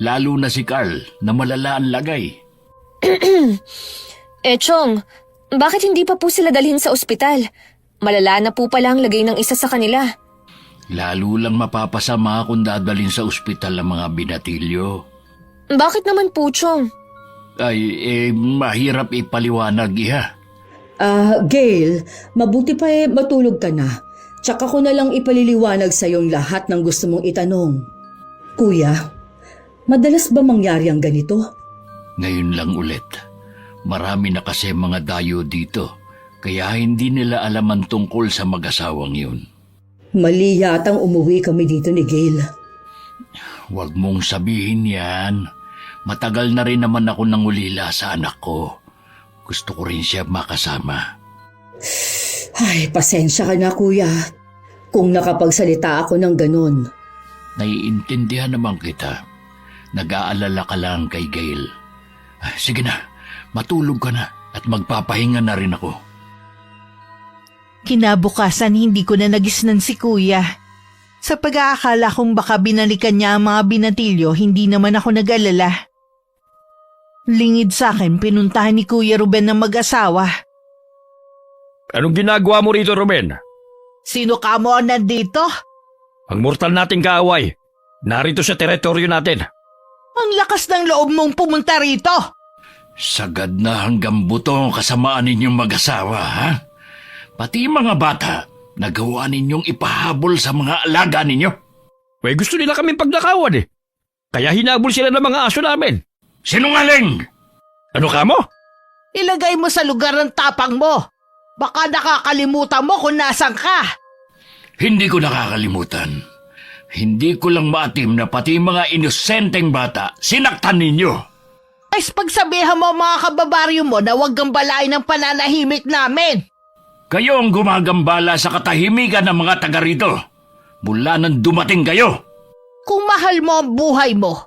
Lalo na si Carl na malala ang lagay. Chong, bakit hindi pa po sila dalhin sa ospital? Malala na po pala ang lagay ng isa sa kanila. Lalo lang mapapasama kung dadalhin sa ospital ang mga binatilyo. Bakit naman po, Chong? Ay, mahirap ipaliwanag, iha. Gail, mabuti pa matulog ka na. Tsaka ko na lang ipaliliwanag sa yung lahat ng gusto mong itanong. Kuya, madalas ba mangyari ang ganito? Ngayon lang ulit. Marami na kasi mga dayo dito, kaya hindi nila alam ang tungkol sa mag-asawang yun. Mali yatang umuwi kami dito ni Gail. Huwag mong sabihin yan. Matagal na rin naman ako nangulila sa anak ko. Gusto ko rin siya makasama. Ay, pasensya ka na, Kuya. Kung nakapagsalita ako ng ganun. Naiintindihan naman kita. Nag-aalala ka lang kay Gail. Sige na, matulog ka na at magpapahinga na rin ako. Kinabukasan hindi ko na nagisnan si Kuya. Sa pag-aakala kong baka binalikan niya ang mga binatilyo, hindi naman ako nag-alala. Lingid sa akin, pinuntahan ni Kuya Ruben ng mag-asawa. Anong ginagawa mo rito, Ruben? Sino ka mo nandito? Ang mortal nating kaaway. Narito sa teritoryo natin. Ang lakas ng loob mong pumunta rito. Sagad na hanggang buto ang kasamaan ninyong mag-asawa, ha? Pati mga bata, nagawa ninyong ipahabol sa mga alaga ninyo. Eh, gusto nila kaming pagnakawan eh. Kaya hinabol sila ng mga aso namin. Sinungaling! Ano ka mo? Ilagay mo sa lugar ng tapang mo. Baka nakakalimutan mo kung nasan ka. Hindi ko nakakalimutan. Hindi ko lang maatim na pati mga inosenteng bata sinaktan ninyo. Ay, pagsabihan mo ang mga kababaryo mo na huwag gambalain ng pananahimik namin. Kayo ang gumagambala sa katahimikan ng mga taga rito. Mula nang dumating kayo. Kung mahal mo ang buhay mo,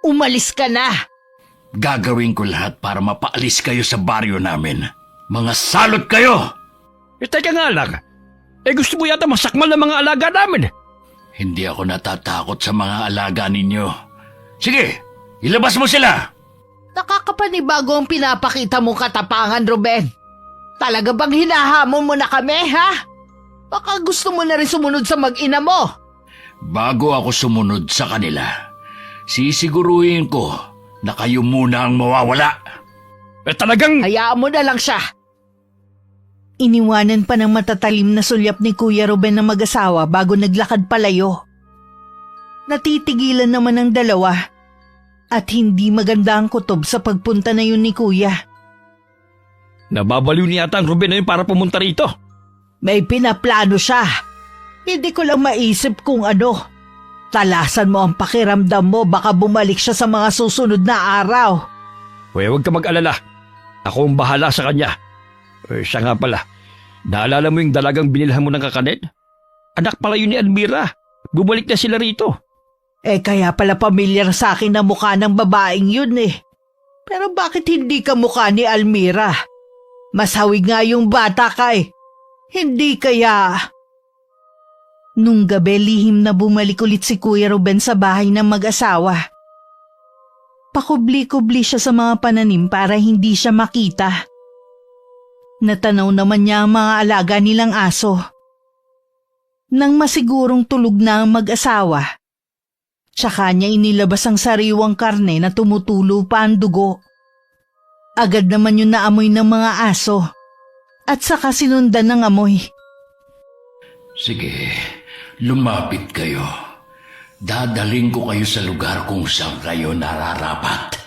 umalis ka na. Gagawin ko lahat para mapaalis kayo sa baryo namin. Mga salot kayo! Eh, teka nga lang. Eh, gusto mo yata masakmal ng mga alaga namin. Hindi ako natatakot sa mga alaga ninyo. Sige, ilabas mo sila! Nakakapanibago ang pinapakita mong katapangan, Ruben. Talaga bang hinahamon mo na kami, ha? Baka gusto mo na rin sumunod sa mag-ina mo. Bago ako sumunod sa kanila, sisiguruhin ko na kayo muna ang mawawala. Eh, talagang... Hayaan mo na lang siya. Iniwanan pa ng matatalim na sulyap ni Kuya Ruben na mag-asawa bago naglakad palayo. Natitigilan naman ang dalawa at hindi maganda ang kutob sa pagpunta na yun ni Kuya. Nababaliw niya ata ang Ruben na yun para pumunta rito. May pinaplano siya. Hindi ko lang maisip kung ano. Talasan mo ang pakiramdam mo, baka bumalik siya sa mga susunod na araw. Huwag ka mag-alala. Ako ang bahala sa kanya. Eh, siya nga pala. Naalala mo yung dalagang binilhan mo ng kakanin? Anak pala yun ni Almira. Bumalik na sila rito. Eh kaya pala pamilyar sa akin ang mukha ng babaeng yun eh. Pero bakit hindi ka mukha ni Almira? Mas hawig nga yung bata ka eh. Hindi kaya... Nung gabi lihim na bumalik ulit si Kuya Ruben sa bahay ng mag-asawa. Pakubli-kubli siya sa mga pananim para hindi siya makita. Natanaw naman niya ang mga alaga nilang aso. Nang masigurong tulog na ang mag-asawa, tsaka niya inilabas ang sariwang karne na tumutulo pa ang dugo. Agad naman yun naamoy ng mga aso at saka sinundan ng amoy. Sige, lumapit kayo. Dadaling ko kayo sa lugar kung saan kayo nararapat.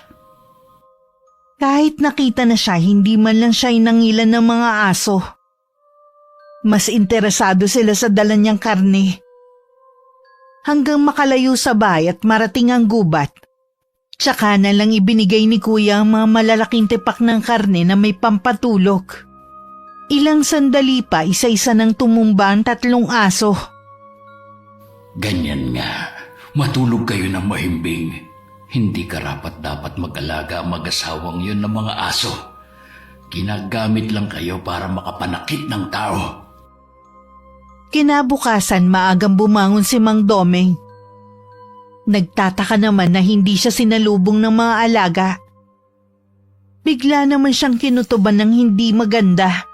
Kahit nakita na siya, hindi man lang siya inangilan ng mga aso. Mas interesado sila sa dala niyang karne. Hanggang makalayo sa bahay at marating ang gubat, tsaka na lang ibinigay ni Kuya ang mga malalaking tipak ng karne na may pampatulog. Ilang sandali pa, isa-isa nang tumumba ang 3 aso. Ganyan nga, matulog kayo ng mahimbing. Hindi karapat-dapat mag-alaga ang mag-asawang yun ng mga aso. Ginagamit lang kayo para makapanakit ng tao. Kinabukasan maagang bumangon si Mang Domeng. Nagtataka naman na hindi siya sinalubong ng mga alaga. Bigla naman siyang kinutuban ng hindi maganda.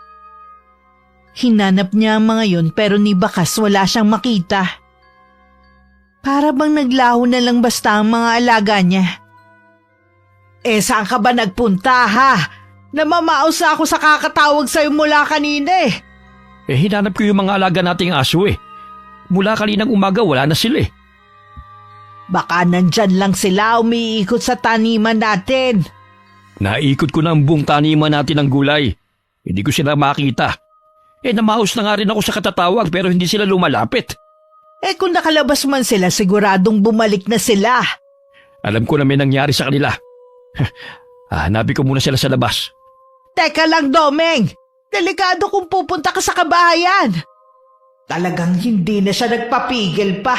Hinanap niya ang mga yun pero ni bakas wala siyang makita. Para bang naglaho na lang basta ang mga alaga niya. Eh saan ka ba nagpunta ha? Namamaos na ako sa kakatawag sa'yo mula kanina eh. Eh, hinanap ko yung mga alaga nating aso eh. Mula kaninang umaga wala na sila eh. Baka nandyan lang sila umiikot sa taniman natin. Naikot ko na ang buong taniman natin ng gulay. Hindi ko sila makita. Eh, namaos na nga rin ako sa katatawag pero hindi sila lumalapit. Eh kung nakalabas man sila, siguradong bumalik na sila. Alam ko na may nangyari sa kanila. Hanapin ko muna sila sa labas. Teka lang, Domeng. Delikado kung pupunta ka sa kabahayan. Talagang hindi na siya nagpapigil pa.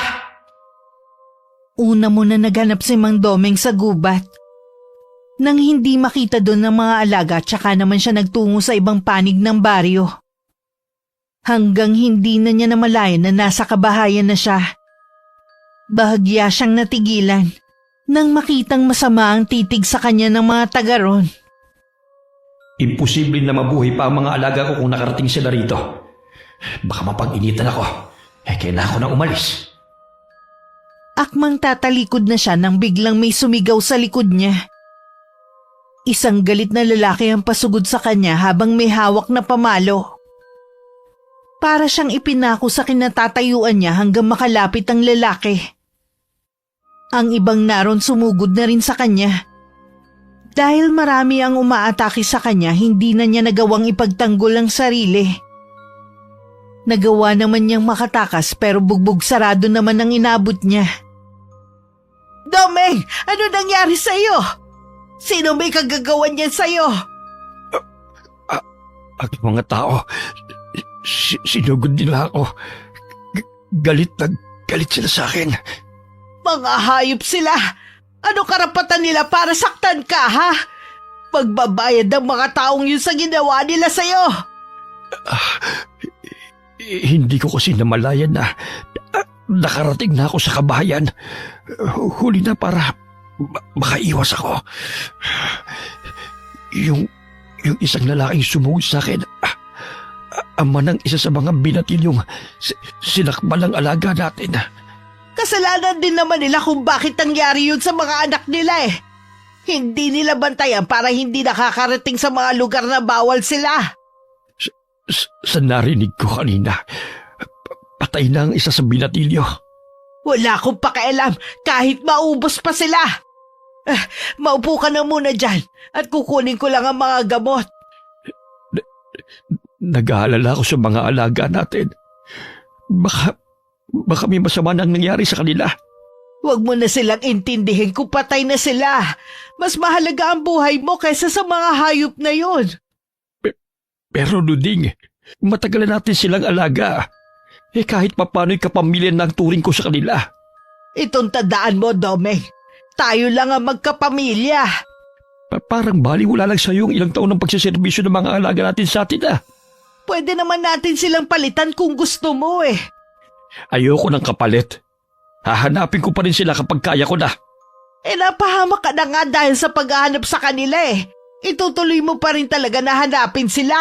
Una muna naghanap si Mang Domeng sa gubat. Nang hindi makita doon ng mga alaga, tsaka naman siya nagtungo sa ibang panig ng baryo. Hanggang hindi na niya namalayan na nasa kabahayan na siya. Bahagya siyang natigilan nang makitang masama ang titig sa kanya ng mga taga ron. Imposible na mabuhay pa ang mga alaga ko kung nakarating sila rito. Baka mapag-initan ako. Eh, kailangan ko na umalis. Akmang tatalikod na siya nang biglang may sumigaw sa likod niya. Isang galit na lalaki ang pasugod sa kanya habang may hawak na pamalo. Para siyang ipinako sa kinatatayuan niya hanggang makalapit ang lalaki. Ang ibang naron sumugod na rin sa kanya. Dahil marami ang umaatake sa kanya, hindi na niya nagawang ipagtanggol ang sarili. Nagawa naman niyang makatakas pero bugbog sarado naman ang inabot niya. Domeng! Ano nangyari sa'yo? Sino may kagagawan niyan sa'yo? Ang mga tao, sinugod nila ako. Galit na galit sila sa akin. Mga hayop sila! Ano karapatan nila para saktan ka, ha? Magbabayad ang mga taong yun sa ginawa nila sa'yo. Hindi ko kasi namalayan na nakarating na ako sa kabahayan. Huli na para makaiwas ako. Yung isang lalaking sumugod sa akin, ama ng isa sa mga binatilyong sinakmal ng alaga natin. Kasalanan din naman nila kung bakit nangyari yun sa mga anak nila eh. Hindi nila bantayan para hindi nakakarating sa mga lugar na bawal sila. Sa narinig ko kanina, patay na ang isa sa binatilyo. Wala akong pakialam kahit maubos pa sila. Maupo ka na muna dyan at kukunin ko lang ang mga gamot. Nag-aalala ako sa mga alaga natin. Baka may masama nang nangyari sa kanila. Huwag mo na silang intindihin kung patay na sila. Mas mahalaga ang buhay mo kaysa sa mga hayop na yon. Pero Luding, matagal na natin silang alaga. Kahit papano'y kapamilya ng turing ko sa kanila. Itong tandaan mo, Domeng. Tayo lang ang magkapamilya. Parang baliwala lang sa'yo yung ilang taon ng pagsiservisyo ng mga alaga natin sa atin Pwede naman natin silang palitan kung gusto mo eh. Ayoko ng kapalit. Hahanapin ko pa rin sila kapag kaya ko na. Napahamak ka na nga dahil sa paghahanap sa kanila eh. Itutuloy mo pa rin talaga na hanapin sila.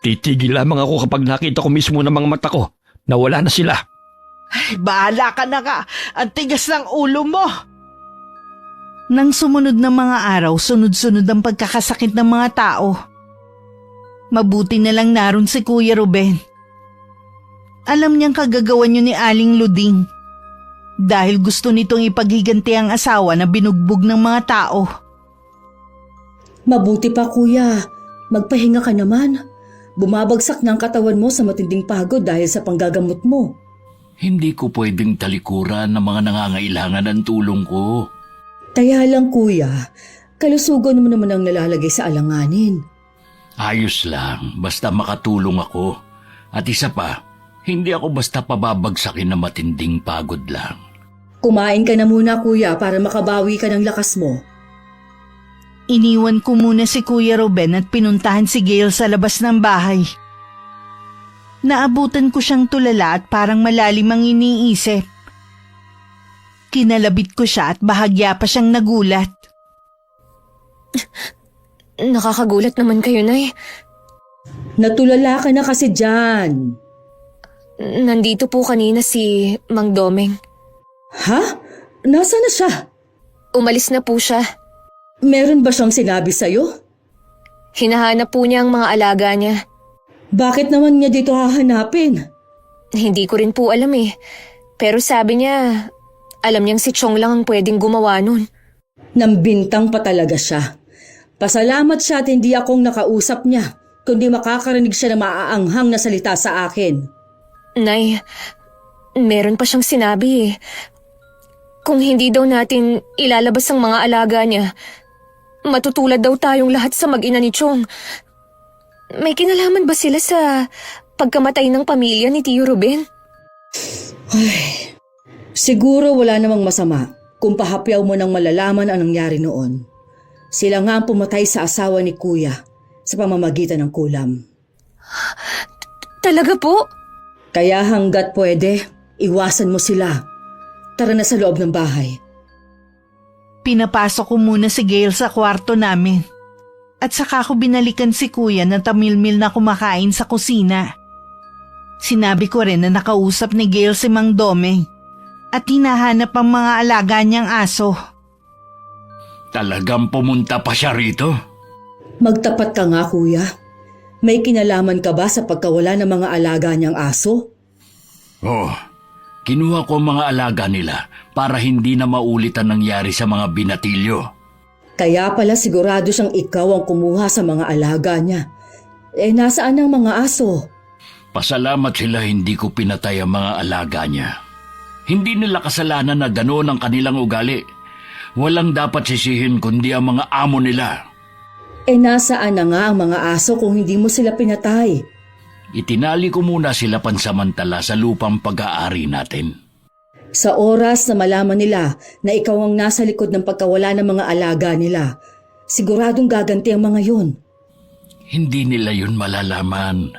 Titigil lamang ako kapag nakita ko mismo ng mga mata ko na wala na sila. Ay, bahala ka na ka. Ang tigas ng ulo mo. Nang sumunod na mga araw, sunod-sunod ang pagkakasakit ng mga tao. Mabuti na lang naroon si Kuya Ruben. Alam niyang kagagawan niyo ni Aling Luding. Dahil gusto nitong ipaghiganti ang asawa na binugbog ng mga tao. Mabuti pa kuya, magpahinga ka naman. Bumabagsak ng katawan mo sa matinding pagod dahil sa panggagamot mo. Hindi ko pwedeng talikuran ng mga nangangailangan ng tulong ko. Kaya lang kuya, kalusugan mo naman ang nalalagay sa alanganin. Ayos lang, basta makatulong ako. At isa pa, hindi ako basta pababagsakin na matinding pagod lang. Kumain ka na muna kuya para makabawi ka ng lakas mo. Iniwan ko muna si Kuya Ruben at pinuntahan si Gail sa labas ng bahay. Naabutan ko siyang tulala at parang malalim ang iniisip. Kinalabit ko siya at bahagya pa siyang nagulat. Nakakagulat naman kayo, Nay. Natulala ka na kasi dyan. Nandito po kanina si Mang Domeng. Ha? Nasaan na siya? Umalis na po siya. Meron ba siyang sinabi sa'yo? Hinahanap po niya ang mga alaga niya. Bakit naman niya dito hahanapin? Hindi ko rin po alam eh. Pero sabi niya, alam niyang si Chong lang ang pwedeng gumawa nun. Nambintang pa talaga siya. Pasalamat siya at hindi akong nakausap niya, kundi makakarinig siya na maaanghang na salita sa akin. Nay, meron pa siyang sinabi eh. Kung hindi daw natin ilalabas ang mga alaga niya, matutulad daw tayong lahat sa mag-ina ni Chong. May kinalaman ba sila sa pagkamatay ng pamilya ni Tio Ruben? Ay, siguro wala namang masama kung pahapyaw mo nang malalaman ang nangyari noon. Sila nga ang pumatay sa asawa ni Kuya sa pamamagitan ng kulam. Talaga po? Kaya hanggat pwede, iwasan mo sila. Tara na sa loob ng bahay. Pinapasok ko muna si Gail sa kwarto namin. At saka ko binalikan si Kuya na tamilmil na kumakain sa kusina. Sinabi ko rin na nakausap ni Gail si Mang Domeng at hinahanap ang mga alaga niyang aso. Talagang pumunta pa siya rito? Magtapat ka nga, kuya. May kinalaman ka ba sa pagkawala ng mga alaga niyang aso? Oo. Kinuha ko ang mga alaga nila para hindi na maulit ang nangyari sa mga binatilyo. Kaya pala sigurado siyang ikaw ang kumuha sa mga alaga niya. Nasaan ang mga aso? Pasalamat sila hindi ko pinatay ang mga alaga niya. Hindi nila kasalanan na ganoon ang kanilang ugali. Walang dapat sisihin kundi ang mga amo nila. Nasaan na nga ang mga aso kung hindi mo sila pinatay? Itinali ko muna sila pansamantala sa lupang pag-aari natin. Sa oras na malaman nila na ikaw ang nasa likod ng pagkawala ng mga alaga nila, siguradong gaganti ang mga yun. Hindi nila yun malalaman.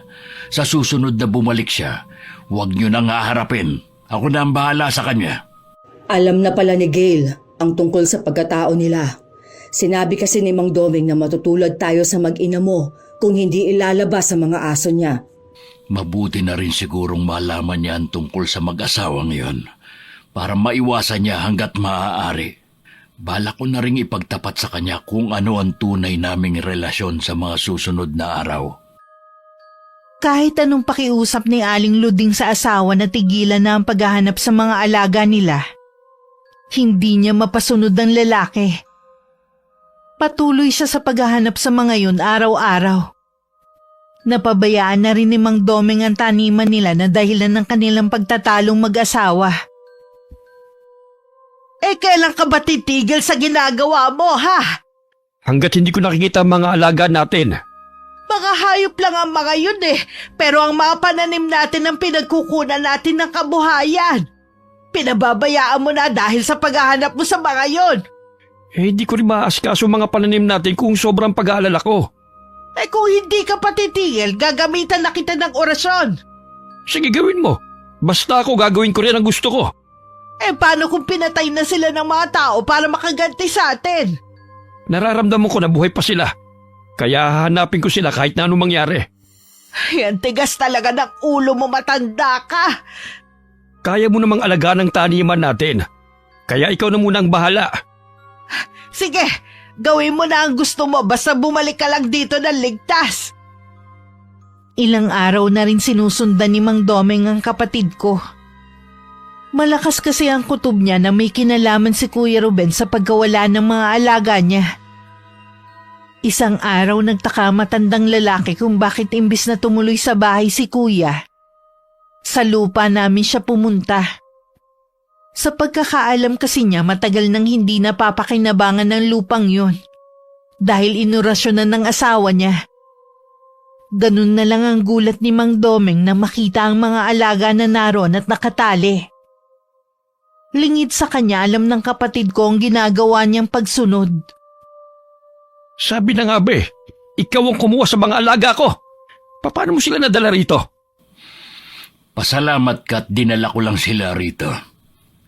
Sa susunod na bumalik siya, huwag niyo nang haharapin. Ako na ang bahala sa kanya. Alam na pala ni Gail ang tungkol sa pagkatao nila. Sinabi kasi ni Mang Doming na matutulad tayo sa mag-ina mo kung hindi ilalabas ang mga aso niya. Mabuti na rin sigurong malaman niya ang tungkol sa mag-asawang iyon para maiwasan niya hanggat maaari. Balak ko na rin ipagtapat sa kanya kung ano ang tunay naming relasyon sa mga susunod na araw. Kahit anong pakiusap ni Aling Luding sa asawa na tigilan na ang paghahanap sa mga alaga nila, hindi niya mapasunod ang lalaki. Patuloy siya sa paghahanap sa mga yun araw-araw. Napabayaan na rin ni Mang Doming ang taniman nila na dahilan ng kanilang pagtatalong mag-asawa. Kailan ka ba titigil sa ginagawa mo, ha? Hanggat hindi ko nakikita ang mga alaga natin. Mga hayop lang ang mga yun pero ang mga pananim natin ang pinagkukunan natin ng kabuhayan. Pinababayaan mo na dahil sa paghahanap mo sa mga yun. Hindi ko rin maaasikaso mga pananim natin kung sobrang pag-aalala ko. Kung hindi ka patitigil, gagamitan na kita ng orasyon. Sige, gawin mo. Basta ako gagawin ko rin ang gusto ko. Paano kung pinatay na sila ng mga tao para makaganti sa atin? Nararamdaman ko na buhay pa sila. Kaya hahanapin ko sila kahit na anong mangyari. Yan, tigas talaga ng ulo mo, matanda ka. Kaya mo namang alagaan ang taniman natin. Kaya ikaw na muna ang bahala. Sige, gawin mo na ang gusto mo basta bumalik ka lang dito ng ligtas. Ilang araw na rin sinusundan ni Mang Doming ang kapatid ko. Malakas kasi ang kutob niya na may kinalaman si Kuya Ruben sa pagkawala ng mga alaga niya. Isang araw nagtaka matandang lalaki kung bakit imbis na tumuloy sa bahay si Kuya, sa lupa namin siya pumunta. Sa pagkakaalam kasi niya matagal nang hindi napapakinabangan ng lupang yun dahil inurasyonan ng asawa niya. Ganun na lang ang gulat ni Mang Doming na makita ang mga alaga na naroon at nakatali. Lingid sa kanya alam ng kapatid ko ang ginagawa niyang pagsunod. Sabi na nga ba ikaw ang kumuha sa mga alaga ko. Paano mo sila nadala rito? Pasalamat ka at dinala ko lang sila rito.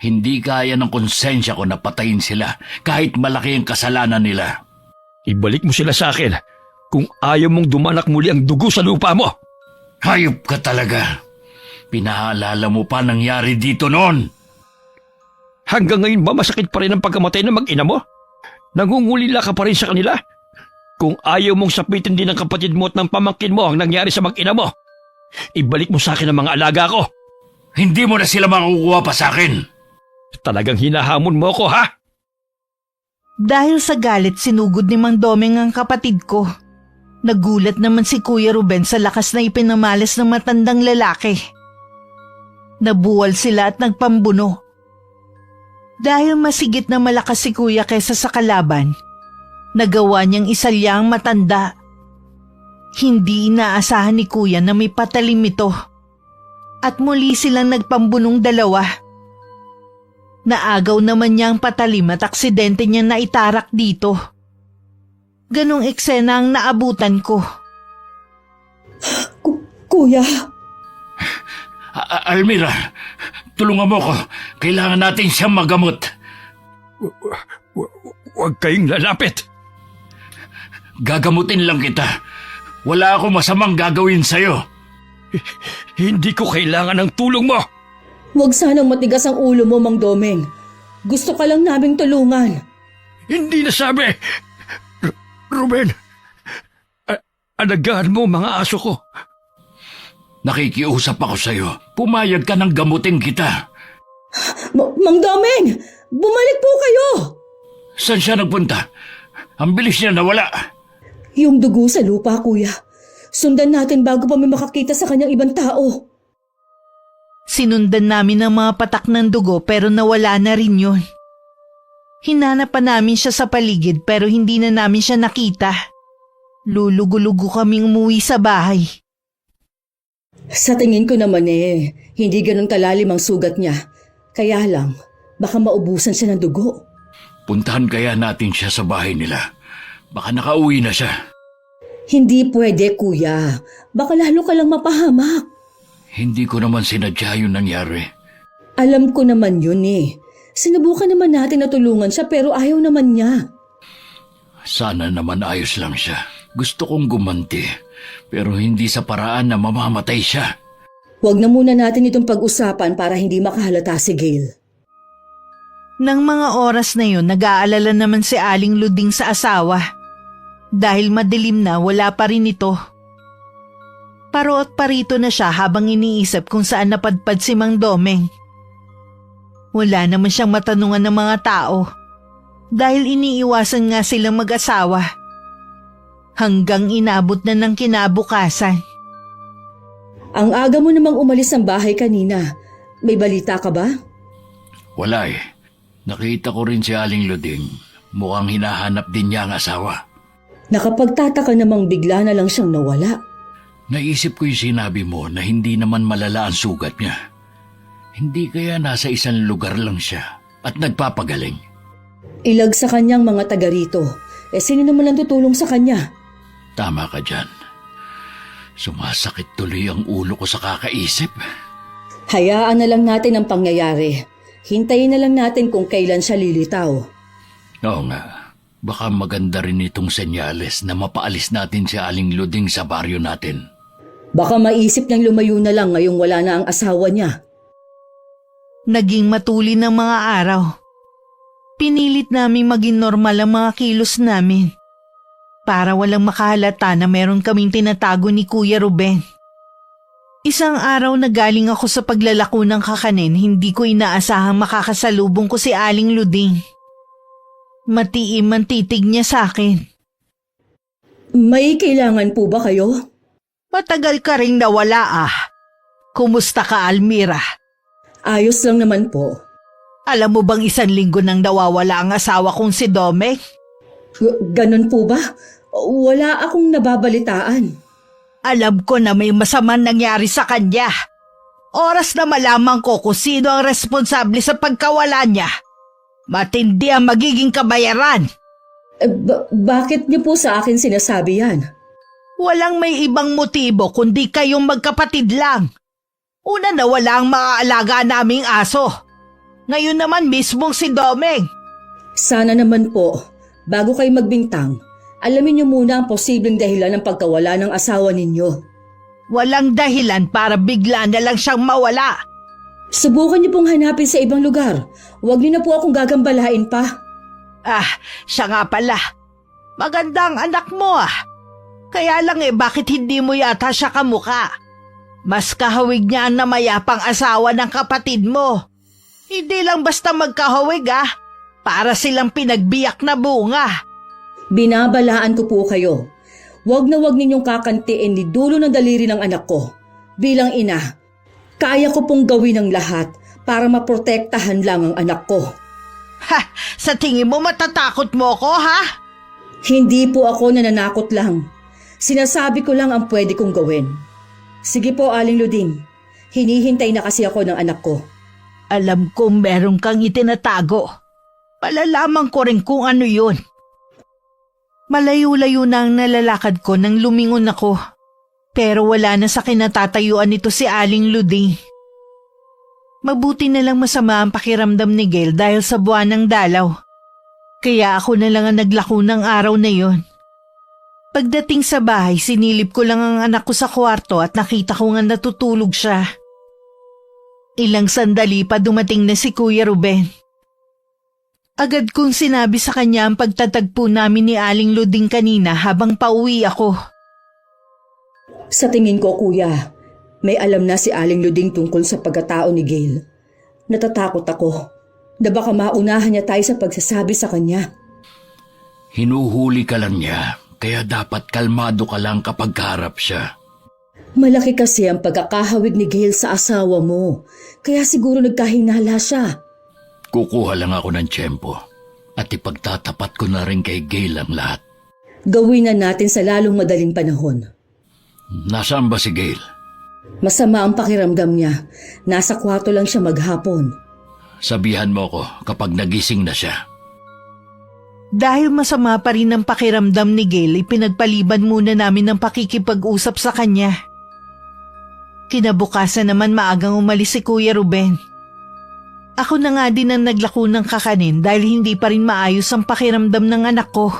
Hindi kaya ng konsensya ko na patayin sila kahit malaki ang kasalanan nila. Ibalik mo sila sa akin kung ayaw mong dumanak muli ang dugo sa lupa mo. Hayop ka talaga. Pinaalala mo pa nangyari dito noon. Hanggang ngayon ba masakit pa rin ang pagkamatay ng mag-ina mo? Nangungulila ka pa rin sa kanila? Kung ayaw mong sapitin din ng kapatid mo at ng pamangkin mo ang nangyari sa mag-ina mo, ibalik mo sa akin ang mga alaga ko. Hindi mo na sila makukuha pa sa akin. Talagang hinahamon mo ako, ha? Dahil sa galit sinugod ni Mang Doming ang kapatid ko. Nagulat naman si Kuya Ruben sa lakas na ipinamalas ng matandang lalaki. Nabuwal sila at nagpambuno. Dahil masigit na malakas si Kuya kaysa sa kalaban, nagawa niyang isalya ang matanda. Hindi inaasahan ni Kuya na may patalim ito. At muli silang nagpambunong dalawa. Naagaw naman niya ang patalim at aksidente niya na itarak dito. Ganong eksena ang naabutan ko. Kuya! Almira, tulungan mo ko. Kailangan natin siyang magamot. Huwag kayong lalapit. Gagamutin lang kita. Wala akong masamang gagawin sa'yo. Hindi ko kailangan ng tulong mo. Huwag sanang matigas ang ulo mo, Mang Domeng. Gusto ka lang naming tulungan. Hindi nasabi! Ruben, alagaan mo mga aso ko. Nakikiusap ako sa'yo. Pumayag ka ng gamutin kita. Mang Domeng! Bumalik po kayo! Saan siya nagpunta? Ang bilis niya nawala. Yung dugo sa lupa, kuya. Sundan natin bago pa may makakita sa kanyang ibang tao. Sinundan namin ang mga patak ng dugo pero nawala na rin yun. Hinanap pa namin siya sa paligid pero hindi na namin siya nakita. Lulugo-lugo kaming umuwi sa bahay. Sa tingin ko naman hindi ganun kalalim ang sugat niya. Kaya lang, baka maubusan siya ng dugo. Puntahan kaya natin siya sa bahay nila. Baka nakauwi na siya. Hindi pwede, kuya. Baka lalo ka lang mapahamak. Hindi ko naman sinadya yung nangyari. Alam ko naman yun Sinubukan naman natin na tulungan siya pero ayaw naman niya. Sana naman ayos lang siya. Gusto kong gumanti. Pero hindi sa paraan na mamamatay siya. Huwag na muna natin itong pag-usapan para hindi makahalata si Gail. Nang mga oras na yun, nag-aalala naman si Aling Luding sa asawa. Dahil madilim na, wala pa rin ito. Parot parito na siya habang iniisip kung saan napadpad si Mang Domeng. Wala naman siyang matanungan ng mga tao. Dahil iniiwasan nga silang mag-asawa. Hanggang inabot na ng kinabukasan. Ang aga mo namang umalis ng bahay kanina. May balita ka ba? Wala Nakita ko rin si Aling Luding. Mukhang hinahanap din niya ang asawa. Nakapagtataka namang bigla na lang siyang nawala. Naisip ko yung sinabi mo na hindi naman malala ang sugat niya. Hindi kaya nasa isang lugar lang siya at nagpapagaling? Ilag sa kanyang mga taga rito. Sino naman ang tutulong sa kanya? Tama ka dyan. Sumasakit tuloy ang ulo ko sa kakaisip. Hayaan na lang natin ang pangyayari. Hintayin na lang natin kung kailan siya lilitaw. Oo nga. Baka maganda rin itong senyales na mapaalis natin si Aling Luding sa baryo natin. Baka maisip niyang lumayo na lang ngayong wala na ang asawa niya. Naging matulin ng mga araw. Pinilit namin maging normal ang mga kilos namin. Para walang makahalata na meron kaming tinatago ni Kuya Ruben. Isang araw na galing ako sa paglalako ng kakanin, hindi ko inaasahang makakasalubong ko si Aling Luding. Matiim ang titig niya sa akin. May kailangan po ba kayo? Matagal ka ring nawala Kumusta ka, Almira? Ayos lang naman po. Alam mo bang 1 linggo nang nawawala ang asawa kong si Domeng? Ganun po ba? Wala akong nababalitaan. Alam ko na may masamang nangyari sa kanya. Oras na malaman ko kung sino ang responsable sa pagkawala niya. Matindi ang magiging kabayaran. Bakit niyo po sa akin sinasabi yan? Walang may ibang motibo kundi kayong magkapatid lang. Una na wala ang mga alaga naming aso. Ngayon naman mismong si Domeng. Sana naman po, bago kayo magbintang, alamin niyo muna ang posibleng dahilan ng pagkawala ng asawa ninyo. Walang dahilan para bigla na lang siyang mawala. Subukan niyo pong hanapin sa ibang lugar. Huwag niyo na po akong gagambalain pa. Siya nga pala. Maganda ang anak mo Kaya lang bakit hindi mo yata siya kamukha? Mas kahawig niya ang namayapang asawa ng kapatid mo. Hindi lang basta magkahawig para silang pinagbiyak na bunga. Binabalaan ko po kayo. Huwag na huwag ninyong kakantiin ni dulo ng daliri ng anak ko. Bilang ina, kaya ko pong gawin ang lahat para maprotektahan lang ang anak ko. Sa tingin mo matatakot mo ko Hindi po ako nananakot lang. Sinasabi ko lang ang pwede kong gawin. Sige po, Aling Luding. Hinihintay na kasi ako ng anak ko. Alam kong meron kang itinatago. Palalaman ko rin kung ano yun. Malayo-layo na ang nalalakad ko nang lumingon ako. Pero wala na sa kinatatayuan nito si Aling Luding. Mabuti na lang masama ang pakiramdam ni Gail dahil sa buwan ng dalaw. Kaya ako na lang ang naglako ng araw na yon. Pagdating sa bahay, sinilip ko lang ang anak ko sa kwarto at nakita ko nga natutulog siya. Ilang sandali pa dumating na si Kuya Ruben. Agad kong sinabi sa kanya ang pagtatagpo namin ni Aling Luding kanina habang pauwi ako. Sa tingin ko, kuya, may alam na si Aling Luding tungkol sa pagkatao ni Gail. Natatakot ako na baka maunahan niya tayo sa pagsasabi sa kanya. Hinuhuli ka lang niya, kaya dapat kalmado ka lang kapag kaharap siya. Malaki kasi ang pagkakahawig ni Gail sa asawa mo, kaya siguro nagkahinala siya. Kukuha lang ako ng tiyempo at ipagtatapat ko na rin kay Gail ang lahat. Gawin na natin sa lalong madaling panahon. Nasaan ba si Gail? Masama ang pakiramdam niya. Nasa kwarto lang siya maghapon. Sabihan mo ko kapag nagising na siya. Dahil masama pa rin ang pakiramdam ni Gail, ipinagpaliban muna namin ng pakikipag-usap sa kanya. Kinabukasan naman maagang umalis si Kuya Ruben. Ako na nga din ang naglako ng kakanin dahil hindi pa rin maayos ang pakiramdam ng anak ko.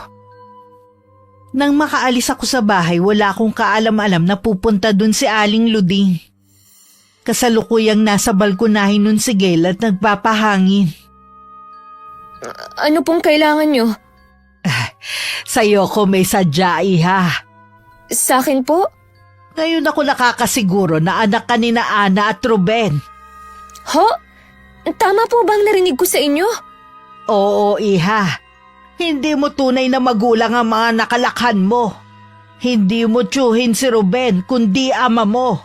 Nang makaalis ako sa bahay, wala akong kaalam-alam na pupunta dun si Aling Luding. Kasalukuyang nasa balkonahin nun si Gail at nagpapahangin. Ano pong kailangan nyo? Sa'yo ko may sadya, iha. Sa akin po? Ngayon ako nakakasiguro na anak ka ni na Ana at Ruben. Ho? Tama po bang narinig ko sa inyo? Oo, iha. Hindi mo tunay na magulang ang mga nakalakhan mo. Hindi mo tiyuhin si Ruben, kundi ama mo.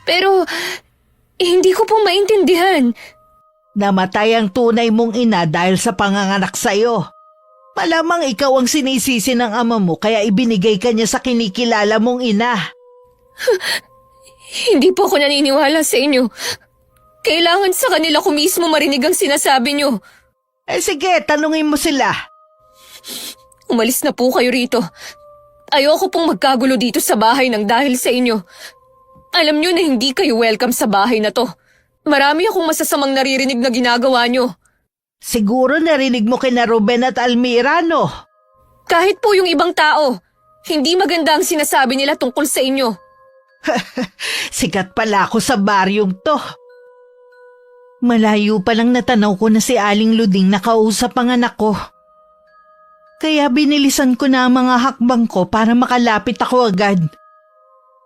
Pero, hindi ko po maintindihan. Namatay ang tunay mong ina dahil sa panganganak sa'yo. Malamang ikaw ang sinisisi ng ama mo kaya ibinigay ka niya sa kinikilala mong ina. Hindi po ako naniniwala sa inyo. Kailangan sa kanila ko mismo marinig ang sinasabi nyo. Sige, tanungin mo sila. Umalis na po kayo rito. Ayoko pong magkagulo dito sa bahay ng dahil sa inyo. Alam nyo na hindi kayo welcome sa bahay na to. Marami akong masasamang naririnig na ginagawa nyo. Siguro narinig mo kina Ruben at Almira, no? Kahit po yung ibang tao, hindi maganda ang sinasabi nila tungkol sa inyo. Sikat pala ako sa baryong to. Malayo pa lang natanaw ko na si Aling Luding nakausap ang anak ko. Kaya binilisan ko na ang mga hakbang ko para makalapit ako agad.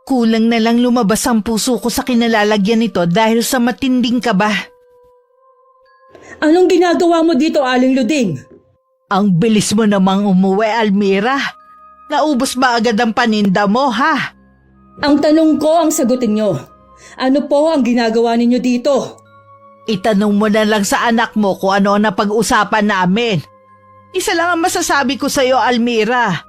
Kulang na lang lumabas ang puso ko sa kinalalagyan nito dahil sa matinding kaba. Anong ginagawa mo dito, Aling Luding? Ang bilis mo namang umuwi, Almira. Naubos ba agad ang paninda mo, ha? Ang tanong ko ang sagutin nyo. Ano po ang ginagawa ninyo dito? Itanong mo na lang sa anak mo kung ano ang napag-usapan namin. Isa lang ang masasabi ko sa iyo, Almira.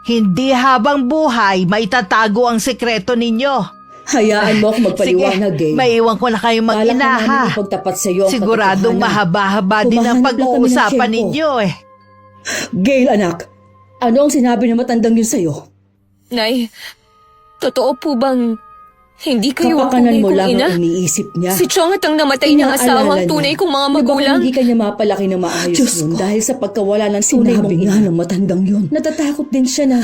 Hindi habang buhay maitatago ang sekreto ninyo. Hayaan mo ako magpaliwanag, Sige, Gail. maiwan ko na kayong mag-ina, Balak na ha? namin ipagtapat sa iyo ang Siguradong katotohanan. mahaba-haba din ang Humahanap lang kami ng pag-uusapan tiyempo. ninyo, eh. Gail, anak. Ano ang sinabi ng matandang yun sa'yo? Nay, totoo po bang hindi kayo ang Kapakanan tunay mo kong lang ina? ang iniisip niya. Si Chong at ang namatay niyang asawa ang tunay kong mga magulang. Hindi kanya mapalaki na maayos Diyos yun ko. dahil sa pagkawala ng tunay mong Sinabi ina. nga ng matandang yun. Natatakot din siya na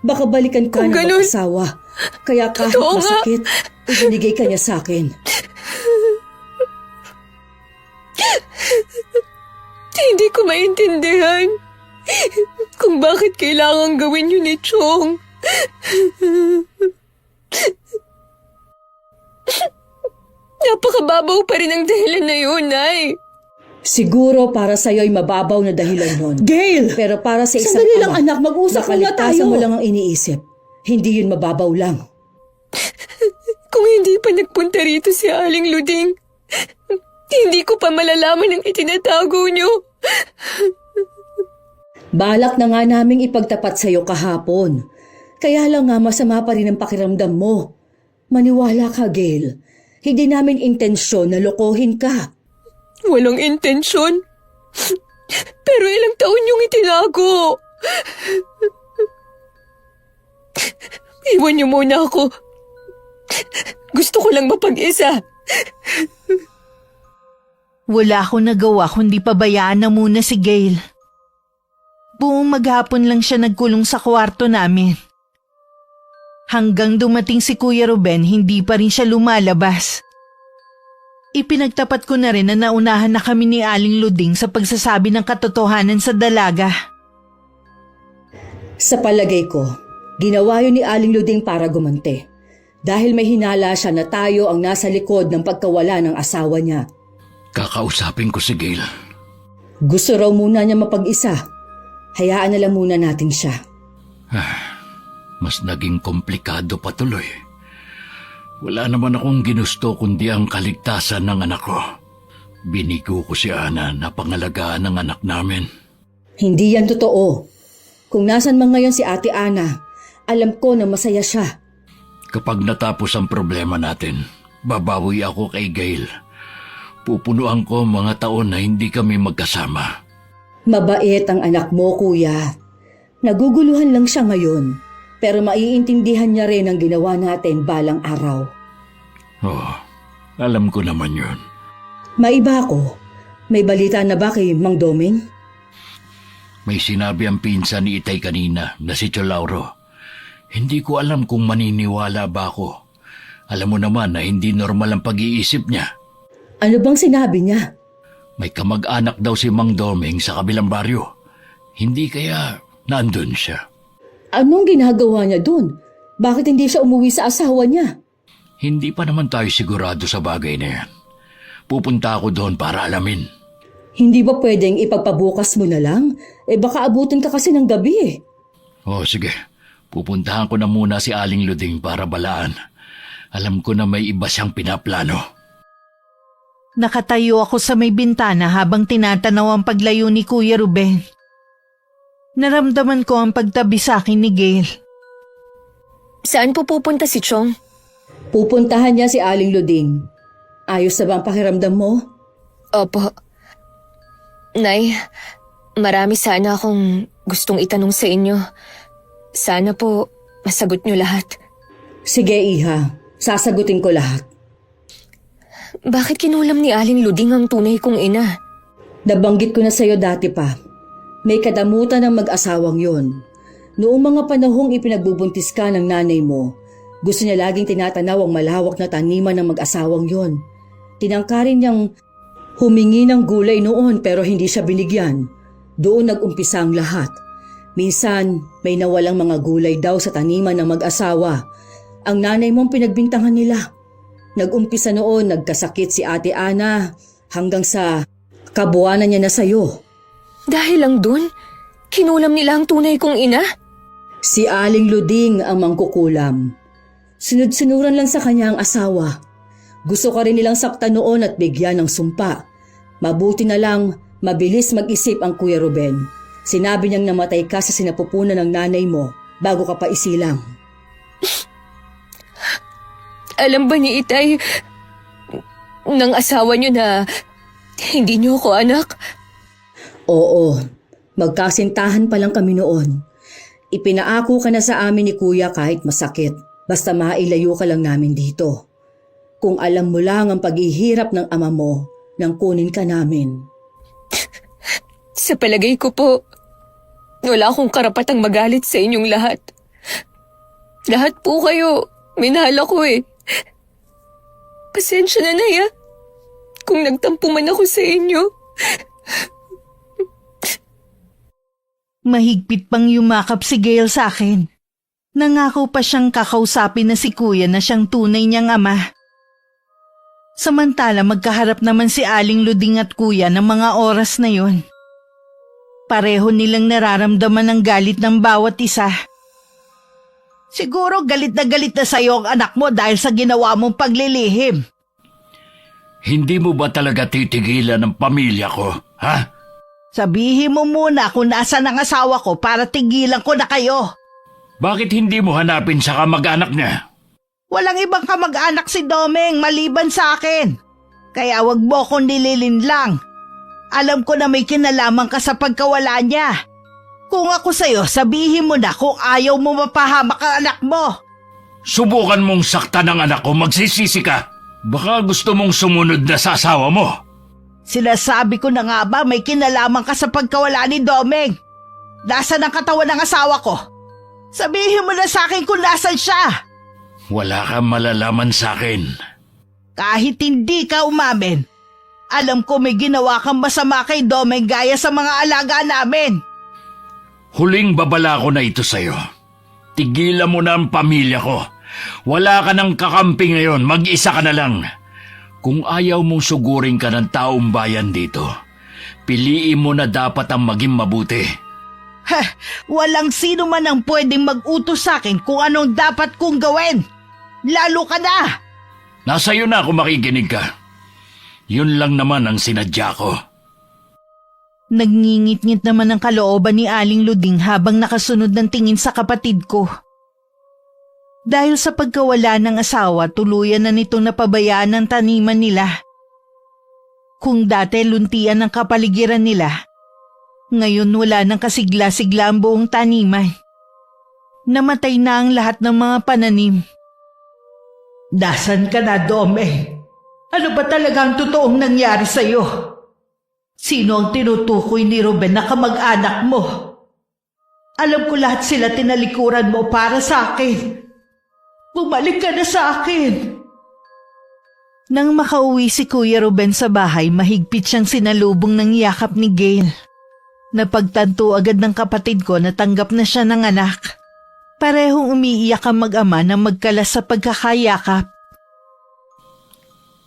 baka balikan ka Kung ng ganun. mag-asawa. Kaya kahit Totoo nga. masakit, ibinigay ka niya sa akin. Hindi ko maintindihan kung bakit kailangan gawin yun ni Chong. Napakababaw pa rin ang dahilan na yun, Nay. Siguro para sa'yo ay mababaw na dahilan nun. Gail! Pero para sa isang Sandali lang, ama, anak. Mag-usap na muna kaligtasan tayo. mo lang ang iniisip. Hindi yun mababaw lang. Kung hindi pa nagpunta rito si Aling Luding, hindi ko pa malalaman ang itinatago niyo. Balak na nga naming ipagtapat sa'yo kahapon. Kaya lang nga masama pa rin ang pakiramdam mo. Maniwala ka, Gail. Hindi namin intensyon na lokohin ka. Walang intensyon. Pero ilang taon yung itinago. Iwan niyo muna ako. Gusto ko lang mapag-isa. Wala akong nagawa kundi pabayaan na muna si Gail. Buong maghapon lang siya nagkulong sa kwarto namin. Hanggang dumating si Kuya Ruben, hindi pa rin siya lumalabas. Ipinagtapat ko na rin na naunahan na kami ni Aling Luding sa pagsasabi ng katotohanan sa dalaga. Sa palagay ko, ginawa yun ni Aling Luding para gumante. Dahil may hinala siya na tayo ang nasa likod ng pagkawala ng asawa niya. Kakausapin ko si Gail. Gusto raw muna niya mapag-isa. Hayaan na lang muna natin siya. Mas naging komplikado pa tuloy. Wala naman akong ginusto kundi ang kaligtasan ng anak ko. Binigo ko si Ana na pangalagaan ng anak namin. Hindi yan totoo. Kung nasan man ngayon si Ate Ana, alam ko na masaya siya. Kapag natapos ang problema natin, babawi ako kay Gail. Pupunuan ko mga taon na hindi kami magkasama. Mabait ang anak mo, kuya. Naguguluhan lang siya ngayon, pero maiintindihan niya rin ang ginawa natin balang araw. Oh, alam ko naman yun. Maiba ako. May balita na ba kay Mang Doming? May sinabi ang pinsan ni Itay kanina na si Cholauro. Hindi ko alam kung maniniwala ba ako. Alam mo naman na hindi normal ang pag-iisip niya. Ano bang sinabi niya? May kamag-anak daw si Mang Doming sa kabilang baryo. Hindi kaya nandun siya. Anong ginagawa niya dun? Bakit hindi siya umuwi sa asawa niya? Hindi pa naman tayo sigurado sa bagay na yan. Pupunta ako doon para alamin. Hindi ba pwedeng ipagpabukas mo na lang? Baka abutin ka kasi ng gabi eh. Oh, sige. Pupuntahan ko na muna si Aling Luding para balaan. Alam ko na may iba siyang pinaplano. Nakatayo ako sa may bintana habang tinatanaw ang paglayo ni Kuya Ruben. Naramdaman ko ang pagtabi sa akin ni Gail. Saan po pupunta si Chong? Pupuntahan niya si Aling Luding. Ayos na ba ang pakiramdam mo? Opo. Nay, marami sana akong gustong itanong sa inyo. Sana po masagot niyo lahat. Sige, Iha. Sasagutin ko lahat. Bakit kinulam ni Aling Luding ang tunay kong ina? Nabanggit ko na sa'yo dati pa. May kadamutan ng mag-asawang yon. Noong mga panahong ipinagbubuntis ka ng nanay mo, gusto niya laging tinatanaw ang malawak na taniman ng mag-asawang yon. Tinangkarin niyang humingi ng gulay noon pero hindi siya binigyan. Doon nag-umpisa ang lahat. Minsan, may nawalang mga gulay daw sa taniman ng mag-asawa. Ang nanay mong pinagbintangan nila. Nag-umpisa noon, nagkasakit si Ate Ana hanggang sa kabuwanan niya na sa'yo. Dahil lang dun, kinulam nila ang tunay kong ina? Si Aling Luding ang mangkukulam. Sunod-sunuran lang sa kanya ang asawa. Gusto ka rin nilang saktan noon at bigyan ng sumpa. Mabuti na lang, mabilis mag-isip ang Kuya Ruben. Sinabi niyang namatay ka sa sinapupunan ng nanay mo bago ka pa isilang. Alam ba ni Itay ng asawa niyo na hindi niyo ako anak? Oo, magkasintahan pa lang kami noon. Ipinaako ka na sa amin ni Kuya kahit masakit, basta mailayo ka lang namin dito. Kung alam mo lang ang paghihirap ng ama mo, nang kunin ka namin. Sa palagay ko po, wala akong karapatang magalit sa inyong lahat. Lahat po kayo, minahal ako eh. Pasensya na, Nay, kung nagtampo man ako sa inyo. Mahigpit pang yumakap si Gail sa akin. Nangako pa siyang kakausapin na si Kuya na siyang tunay niyang ama. Samantala magkaharap naman si Aling Luding at Kuya ng mga oras na yon. Pareho nilang nararamdaman ang galit ng bawat isa. Siguro galit na sa'yo ang anak mo dahil sa ginawa mong paglilihim. Hindi mo ba talaga titigilan ang pamilya ko, ha? Sabihin mo muna kung nasaan ang asawa ko para tigilan ko na kayo. Bakit hindi mo hanapin sa kamag-anak niya? Walang ibang kamag-anak si Domeng maliban sa akin. Kaya wag mo akong nililinlang. Alam ko na may kinalaman ka sa pagkawala niya. Kung ako sa'yo, sabihin mo na kung ayaw mo mapahamak ang anak mo. Subukan mong saktan ang anak ko, magsisisi ka. Baka gusto mong sumunod na sa asawa mo. Sinasabi ko na nga ba may kinalaman ka sa pagkawala ni Domeng? Nasaan ang katawan ng asawa ko? Sabihin mo na sa akin kung nasan siya. Wala kang malalaman sa akin. Kahit hindi ka umamin, alam ko may ginawa kang masama kay Domeng gaya sa mga alaga namin. Huling babala ko na ito sa'yo. Tigilan mo na ang pamilya ko. Wala ka ng kakampi ngayon, mag-isa ka na lang. Kung ayaw mong sugurin ka ng taong bayan dito, piliin mo na dapat ang maging mabuti. Walang sino man ang pwedeng mag-utos sa akin kung anong dapat kong gawin. Lalo ka na! Nasa iyo na ako makikinig ka. Yun lang naman ang sinadya ko. Nagngingit-ngit naman ang kalooban ni Aling Luding habang nakasunod ng tingin sa kapatid ko. Dahil sa pagkawala ng asawa, tuluyan na nitong napabayaan ang taniman nila. Kung dati luntian ang kapaligiran nila, ngayon wala nang kasigla-sigla ang buong taniman. Namatay na ang lahat ng mga pananim. Dasan ka na, Dome? Ano ba talaga ang totoong nangyari sa'yo? Sino ang tinutukoy ni Ruben na kamag-anak mo? Alam ko lahat sila tinalikuran mo para sa akin. Bumalik ka na sa akin. Nang makauwi si Kuya Ruben sa bahay, mahigpit siyang sinalubong ng yakap ni Gail. Napagtanto agad ng kapatid ko na tanggap na siya ng anak. Parehong umiiyak ang mag-ama na magkalas sa pagkakayakap.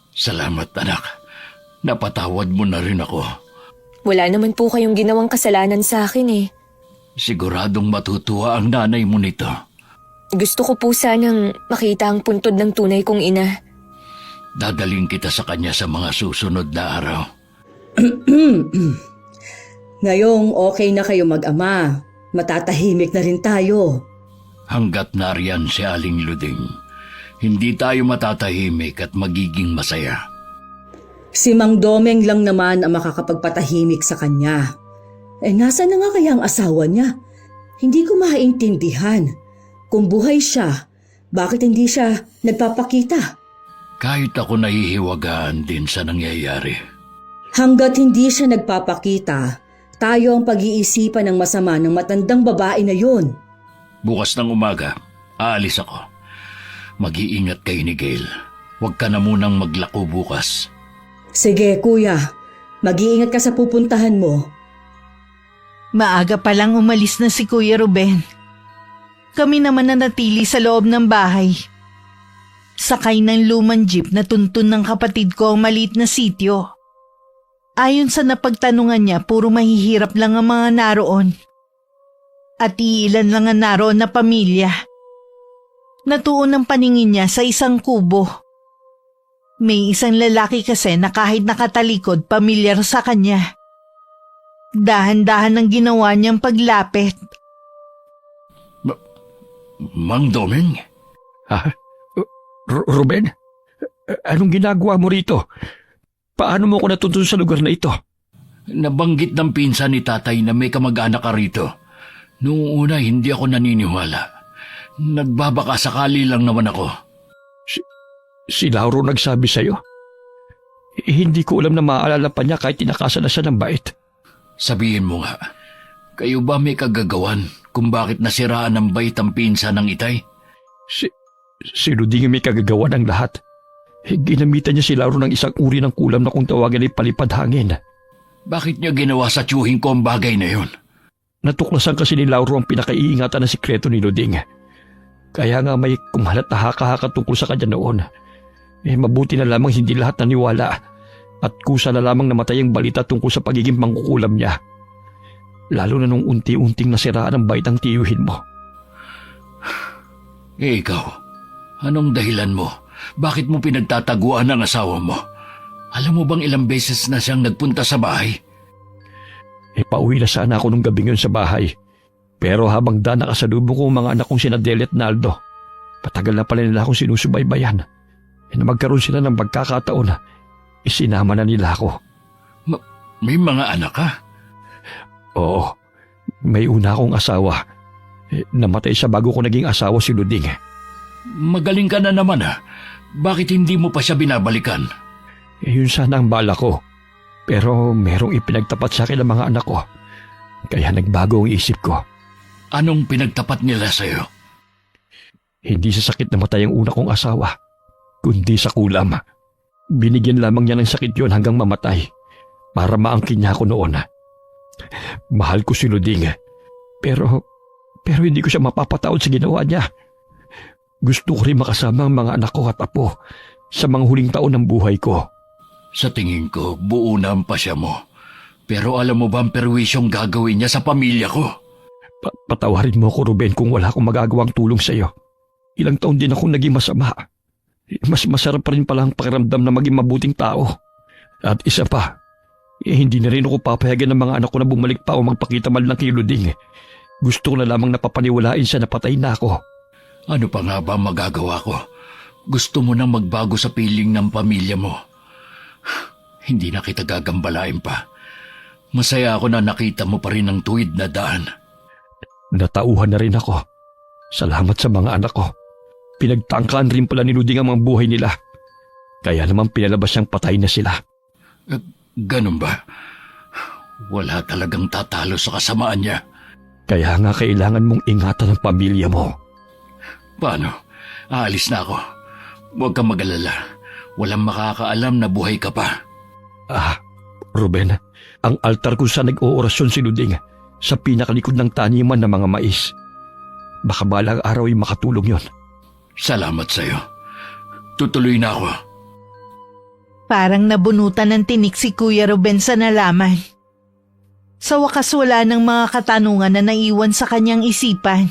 Salamat, anak. Napatawad mo na rin ako. Wala naman po kayong ginawang kasalanan sa akin eh. Siguradong matutuwa ang nanay mo nito. Gusto ko po sanang makita ang puntod ng tunay kong ina. Dadaling kita sa kanya sa mga susunod na araw. Ngayong okay na kayo mag-ama, matatahimik na rin tayo. Hanggat nariyan si Aling Luding, hindi tayo matatahimik at magiging masaya. Si Mang Domeng lang naman ang makakapagpatahimik sa kanya. Nasa na nga kaya ang asawa niya? Hindi ko maintindihan. Kung buhay siya, bakit hindi siya nagpapakita? Kahit ako nahihiwagaan din sa nangyayari. Hanggat hindi siya nagpapakita, tayo ang pag-iisipan ng masama ng matandang babae na yun. Bukas ng umaga, aalis ako. Mag-iingat kayo ni Gail. Huwag ka na munang maglako bukas. Sige, kuya. Mag-iingat ka sa pupuntahan mo. Maaga pa lang umalis na si Kuya Ruben. Kami naman nanatili sa loob ng bahay. Sakay ng lumang jeep na tuntun ng kapatid ko ang maliit na sityo. Ayon sa napagtanungan niya, puro mahihirap lang ang mga naroon. At iilan lang ang naroon na pamilya. Natuon ang paningin niya sa isang kubo. May isang lalaki kasi na kahit nakatalikod, pamilyar sa kanya. Dahan-dahan ang ginawa niyang paglapit. Mang Domeng? Ruben? Anong ginagawa mo rito? Paano mo ko natuntun sa lugar na ito? Nabanggit ng pinsan ni tatay na may kamag-anak ka rito. Noong una, hindi ako naniniwala. Nagbabaka sakali lang naman ako. Si Lauro nagsabi sa'yo? Hindi ko alam na maaalala pa niya kahit tinakasan na siya ng bait. Sabihin mo nga, kayo ba may kagagawan kung bakit nasiraan ng bait ang pinsan ng itay? Si Luding may kagagawa ng lahat. Ginamitan niya si Lauro ng isang uri ng kulam na kung tawagin ay palipad hangin. Bakit niya ginawa sa tiyuhin ko ang bagay na yun? Natuklasan kasi ni Lauro ang pinakaiingatan na sikreto ni Luding. Kaya nga may kumalat na haka-haka tungkol sa kanya noon. Mabuti na lamang hindi lahat naniwala at kusa na lamang namatay ang balita tungkol sa pagiging mangkukulam niya. Lalo na nung unti-unting nasiraan ang bait ang tiyuhin mo. Ikaw, anong dahilan mo? Bakit mo pinagtataguan ang asawa mo? Alam mo bang ilang beses na siyang nagpunta sa bahay? Pauwi na sana ako nung gabi ngayon sa bahay. Pero habang nakasalubong ko ang mga anak kong sina Deli at Naldo, patagal na pala nila akong sinusubaybayan. Na magkaroon sila ng pagkakataon, isinama na nila ako. May mga anak ka? Oo, may una akong asawa. Namatay siya bago ko naging asawa si Luding. Magaling ka na naman ha. Bakit hindi mo pa siya binabalikan? Yun sana ang bala ko. Pero merong ipinagtapat sa akin ng mga anak ko. Kaya nagbago ang isip ko. Anong pinagtapat nila sa'yo? Hindi sa sakit namatay ang una kong asawa, kundi sa kulam. Binigyan lamang niya ng sakit yon hanggang mamatay para maangkin niya ako noon. Mahal ko si Luding, pero hindi ko siya mapapatawad sa ginawa niya. Gusto ko rin makasama ang mga anak ko at apo sa mga huling taon ng buhay ko. Sa tingin ko, buo na ang pasya mo. Pero alam mo ba ang perwisyong gagawin niya sa pamilya ko? Patawarin mo ako, Ruben, kung wala akong magagawang tulong sa iyo. Ilang taon din akong naging masama. Mas masarap pa rin pala ang pakiramdam na maging mabuting tao. At isa pa, hindi na rin ako papayagan ng mga anak ko na bumalik pa o magpakita man lang kay Luding. Gusto ko na lamang napapaniwalain siya na patay na ako. Ano pa nga ba magagawa ko? Gusto mo nang magbago sa piling ng pamilya mo. Hindi na kita gagambalain pa. Masaya ako na nakita mo pa rin ang tuwid na daan. Natauhan na rin ako. Salamat sa mga anak ko. Pinagtangkaan rin pala ni Luding ang mga buhay nila. Kaya naman pinalabas siyang patay na sila. Ganun ba? Wala talagang tatalo sa kasamaan niya. Kaya nga kailangan mong ingatan ang pamilya mo. Paano? Aalis na ako. Huwag kang mag-alala. Walang makakaalam na buhay ka pa. Ruben, ang altar kung saan nag-oorasyon si Luding sa pinakalikod ng taniman ng mga mais. Baka balang araw ay makatulong yon. Salamat sa'yo. Tutuloy na ako. Parang nabunutan ng tinik si Kuya Ruben sa nalaman. Sa wakas wala ng mga katanungan na naiwan sa kanyang isipan.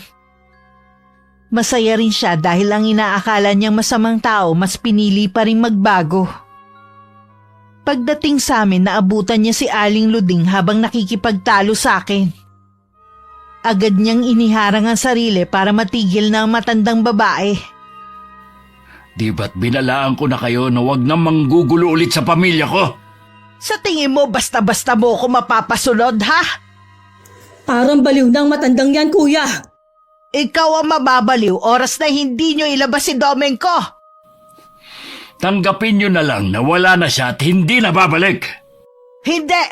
Masaya rin siya dahil ang inaakala niyang masamang tao mas pinili pa rin magbago. Pagdating sa amin, naabutan niya si Aling Luding habang nakikipagtalo sa akin. Agad niyang iniharang ang sarili para matigil na ang matandang babae. Di ba't binalaan ko na kayo na wag na manggugulo ulit sa pamilya ko? Sa tingin mo basta-basta mo ako mapapasunod, ha? Parang baliw na ang matandang yan, kuya. Ikaw ang mababaliw oras na hindi niyo ilabas si Domenko. Tanggapin nyo na lang na wala na siya at hindi na babalik. Hindi!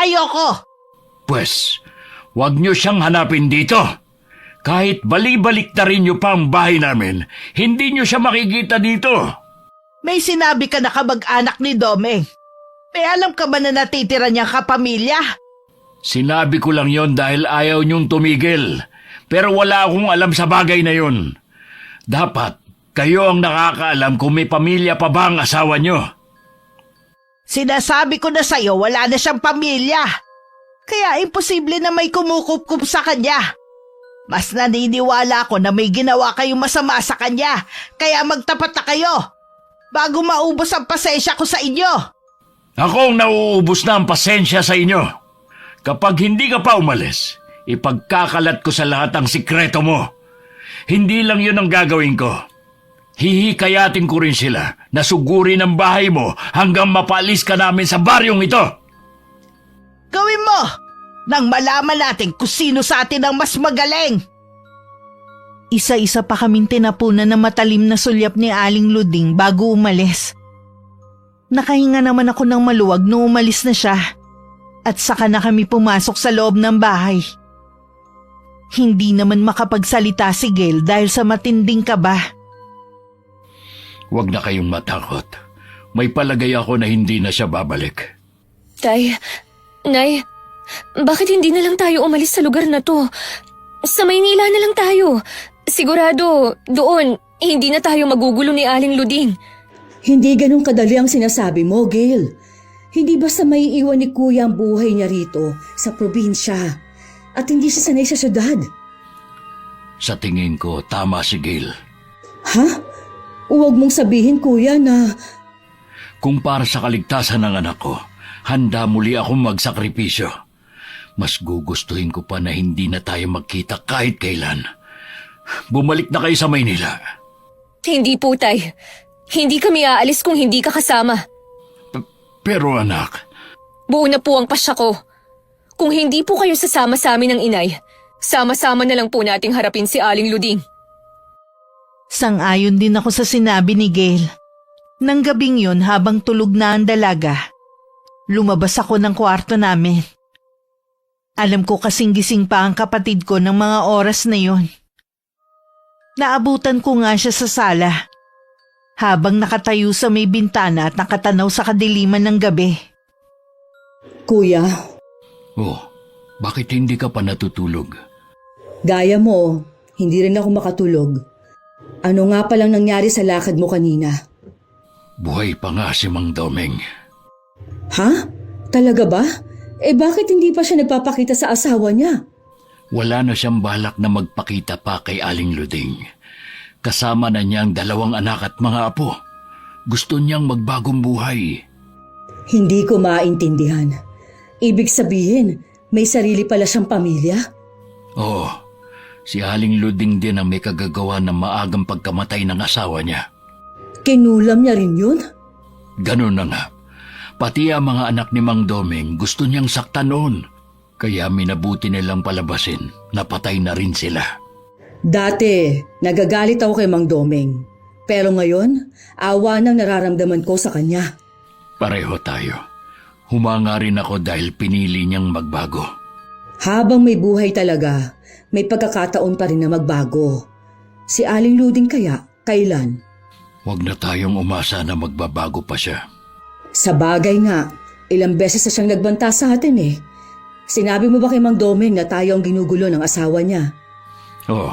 Ayoko! Pwes, wag nyo siyang hanapin dito. Kahit bali-balik na rin nyo pa ang bahay namin, hindi nyo siya makikita dito. May sinabi ka na kamag-anak ni Domeng. May alam ka ba na natitira niyang kapamilya? Sinabi ko lang yon dahil ayaw nyong tumigil. Pero wala akong alam sa bagay na yon. Dapat kayo ang nakakaalam kung may pamilya pa ba ang asawa nyo. Sinasabi ko na sa'yo wala na siyang pamilya. Kaya imposible na may kumukup-kup sa kanya. Mas naniniwala ako na may ginawa kayong masama sa kanya. Kaya magtapat na kayo. Bago maubos ang pasensya ko sa inyo. Ako ang nauubos na ang pasensya sa inyo. Kapag hindi ka pa umalis, ipagkakalat ko sa lahat ang sikreto mo. Hindi lang yun ang gagawin ko. Hihikayatin ko rin sila na sugurin ang bahay mo hanggang mapalis ka namin sa baryong ito. Gawin mo! Nang malaman natin kung sino sa atin ang mas magaling. Isa-isa pa kaming tinapunan ng matalim na sulyap ni Aling Luding bago umalis. Nakahinga naman ako ng maluwag nung umalis na siya at saka na kami pumasok sa loob ng bahay. Hindi naman makapagsalita si Gail dahil sa matinding kaba. Huwag na kayong matakot. May palagay ako na hindi na siya babalik. Tay, Nay, bakit hindi na lang tayo umalis sa lugar na to? Sa Maynila na lang tayo. Sigurado, doon, hindi na tayo magugulo ni Aling Luding. Hindi ganun kadali ang sinasabi mo, Gail. Hindi basta may iwan ni kuya ang buhay niya rito sa probinsya at hindi siya sanay sa syudad. Sa tingin ko, tama si Gail. Ha? Huwag mong sabihin, kuya, na... Kung para sa kaligtasan ng anak ko, handa muli akong magsakripisyo. Mas gugustuhin ko pa na hindi na tayo magkita kahit kailan. Bumalik na kayo sa Maynila. Hindi po, Tay. Hindi kami aalis kung hindi ka kasama. Pero anak... Buo na po ang pasya ko. Kung hindi po kayo sasama sa amin ng inay, sama-sama na lang po nating harapin si Aling Luding. Sang-ayon din ako sa sinabi ni Gail. Nang gabing yun habang tulog na ang dalaga, lumabas ako ng kwarto namin. Alam ko kasing gising pa ang kapatid ko ng mga oras na yon. Naabutan ko nga siya sa sala. habang nakatayo sa may bintana at nakatanaw sa kadiliman ng gabi. Kuya, Oh, bakit hindi ka pa natutulog? gaya mo, hindi rin ako makatulog. Ano nga palang nangyari sa lakad mo kanina? Buhay pa nga si Mang Domeng. Ha? Talaga ba? Bakit hindi pa siya nagpapakita sa asawa niya? Wala na siyang balak na magpakita pa kay Aling Luding. Kasama na niya ang 2 anak at mga apo. Gusto niyang magbagong buhay. Hindi ko maintindihan. Ibig sabihin, may sarili pala siyang pamilya? Oo, si Aling Luding din ang may kagagawa ng maagang pagkamatay ng asawa niya. Kinulam niya rin yun? Ganun na nga. Pati ang mga anak ni Mang Domeng gusto niyang saktan noon. Kaya minabuti nilang palabasin. Napatay na rin sila. Dati, nagagalit ako kay Mang Domeng. Pero ngayon, awa nang nararamdaman ko sa kanya. Pareho tayo. Humanga rin ako dahil pinili niyang magbago. Habang may buhay talaga, may pagkakataon pa rin na magbago. Si Aling Luding kaya, kailan? Huwag na tayong umasa na magbabago pa siya. Sa bagay nga, ilang beses na siyang nagbanta sa atin eh. Sinabi mo ba kay Mang Domeng na tayo ang ginugulo ng asawa niya? Oo,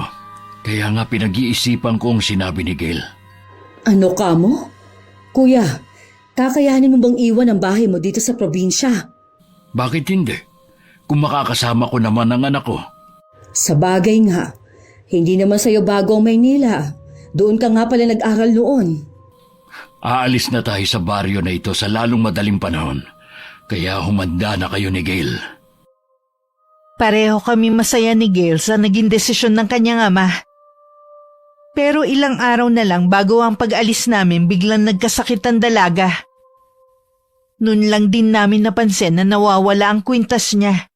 kaya nga pinag-iisipan ko ang sinabi ni Gail. Ano ka mo? Kuya, kakayanin mo bang iwan ang bahay mo dito sa probinsya? Bakit hindi? Kung makakasama ko naman ang anak ko. Sa bagay nga, hindi naman sa'yo bago ang Maynila. Doon ka nga pala nag-aral noon. Aalis na tayo sa baryo na ito sa lalong madaling panahon. Kaya humanda na kayo ni Gail. Pareho kami masaya ni Gail sa naging desisyon ng kanyang ama. Pero ilang araw na lang bago ang pag-alis namin biglang nagkasakit ang dalaga. Noon lang din namin napansin na nawawala ang kwintas niya.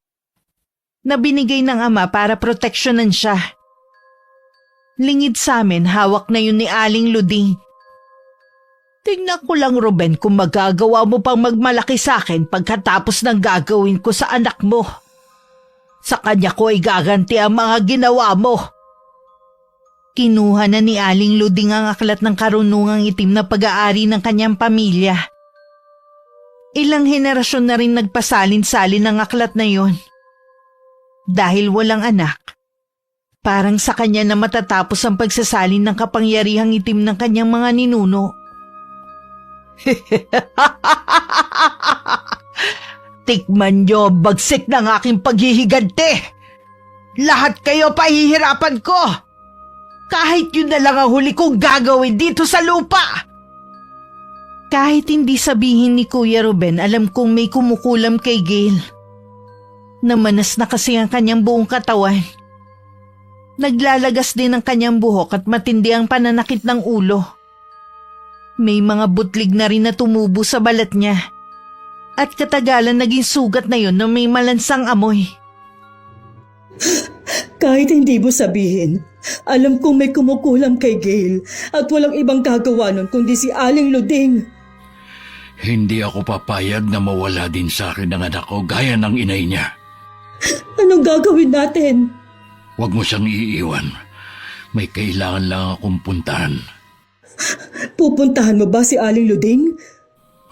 Na binigay ng ama para proteksyonan siya. Lingid sa amin, hawak na yun ni Aling Luding. Tingnan ko lang, Ruben, kung magagawa mo pang magmalaki sa akin pagkatapos ng gagawin ko sa anak mo. Sa kanya ko ay gaganti ang mga ginawa mo. Kinuha na ni Aling Luding ang aklat ng karunungang itim na pag-aari ng kanyang pamilya. Ilang henerasyon na rin nagpasalin-salin ng aklat na yon. Dahil walang anak, parang sa kanya na matatapos ang pagsasalin ng kapangyarihang itim ng kanyang mga ninuno. Tikman niyo ang bagsik ng aking paghihigante. Lahat kayo pahihirapan ko. Kahit yun na lang ang huli kong gagawin dito sa lupa. Kahit hindi sabihin ni Kuya Ruben, alam kong may kumukulam kay Gail. Namanas na kasi ang kanyang buong katawan. Naglalagas din ang kanyang buhok at matindi ang pananakit ng ulo. May mga butlig na rin na tumubo sa balat niya. At katagalan naging sugat na yun na may malansang amoy. Kahit hindi mo sabihin, alam kong may kumukulam kay Gail at walang ibang gagawa nun kundi si Aling Luding. Hindi ako papayag na mawala din sa akin ang anak ko gaya ng inay niya. Anong gagawin natin? Huwag mo siyang iiwan. May kailangan lang akong puntahan. Pupuntahan mo ba si Aling Luding?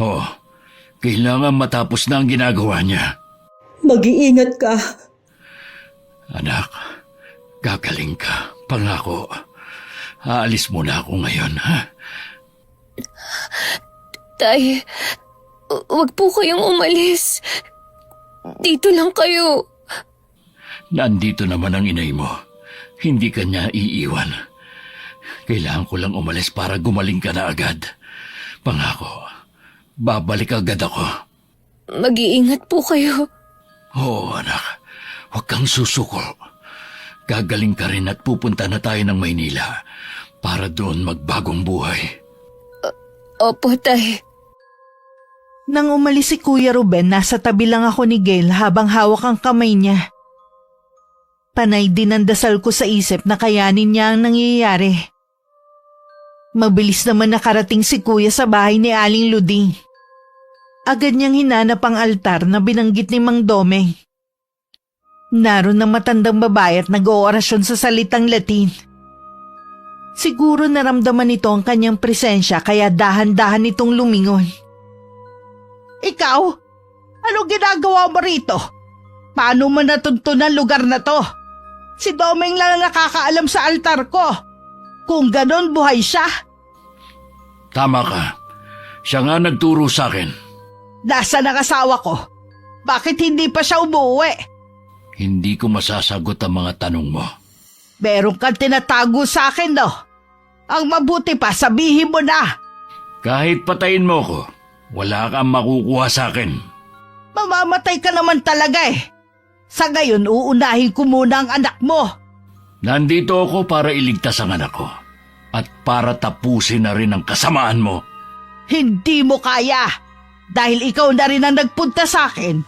Oo, kailangan matapos na ang ginagawa niya. Mag-iingat ka. Anak, gagaling ka. Pangako. Aalis muna ako ngayon, ha? Tay, wag po kayong umalis. Dito lang kayo. Nandito naman ang inay mo. Hindi ka niya iiwan. Kailangan ko lang umalis para gumaling ka na agad. Pangako, babalik agad ako. Mag-iingat po kayo. Oo, anak. Huwag kang susuko. Gagaling ka rin at pupunta na tayo ng Maynila para doon magbagong buhay. Opo, tay. Nang umalis si Kuya Ruben, nasa tabi lang ako ni Gail habang hawak ang kamay niya. Panay din ang dasal ko sa isip na kayanin niya ang nangyayari. Mabilis naman nakarating si Kuya sa bahay ni Aling Luding. Agad niyang hinanap ang altar na binanggit ni Mang Domeng. Naroon ang matandang babae at nag-oorasyon sa salitang Latin. Siguro naramdaman nito ang kanyang presensya kaya dahan-dahan nitong lumingon. Ikaw? Anong ginagawa mo rito? Paano mo natuntunan lugar na to? Si Domeng lang ang nakakaalam sa altar ko. Kung ganon, buhay siya. Tama ka. Siya nga nagturo sa akin. Nasaan ang asawa ko? Bakit hindi pa siya umuwi? Hindi ko masasagot ang mga tanong mo. Meron kang tinatago sa akin, no? Ang mabuti pa, sabihin mo na. Kahit patayin mo ko, wala kang makukuha sa akin. Mamamatay ka naman talaga eh. Sa ngayon, uunahin ko muna ang anak mo. Nandito ako para iligtas ang anak ko. At para tapusin na rin ang kasamaan mo. Hindi mo kaya. Dahil ikaw na rin ang nagpunta sa akin.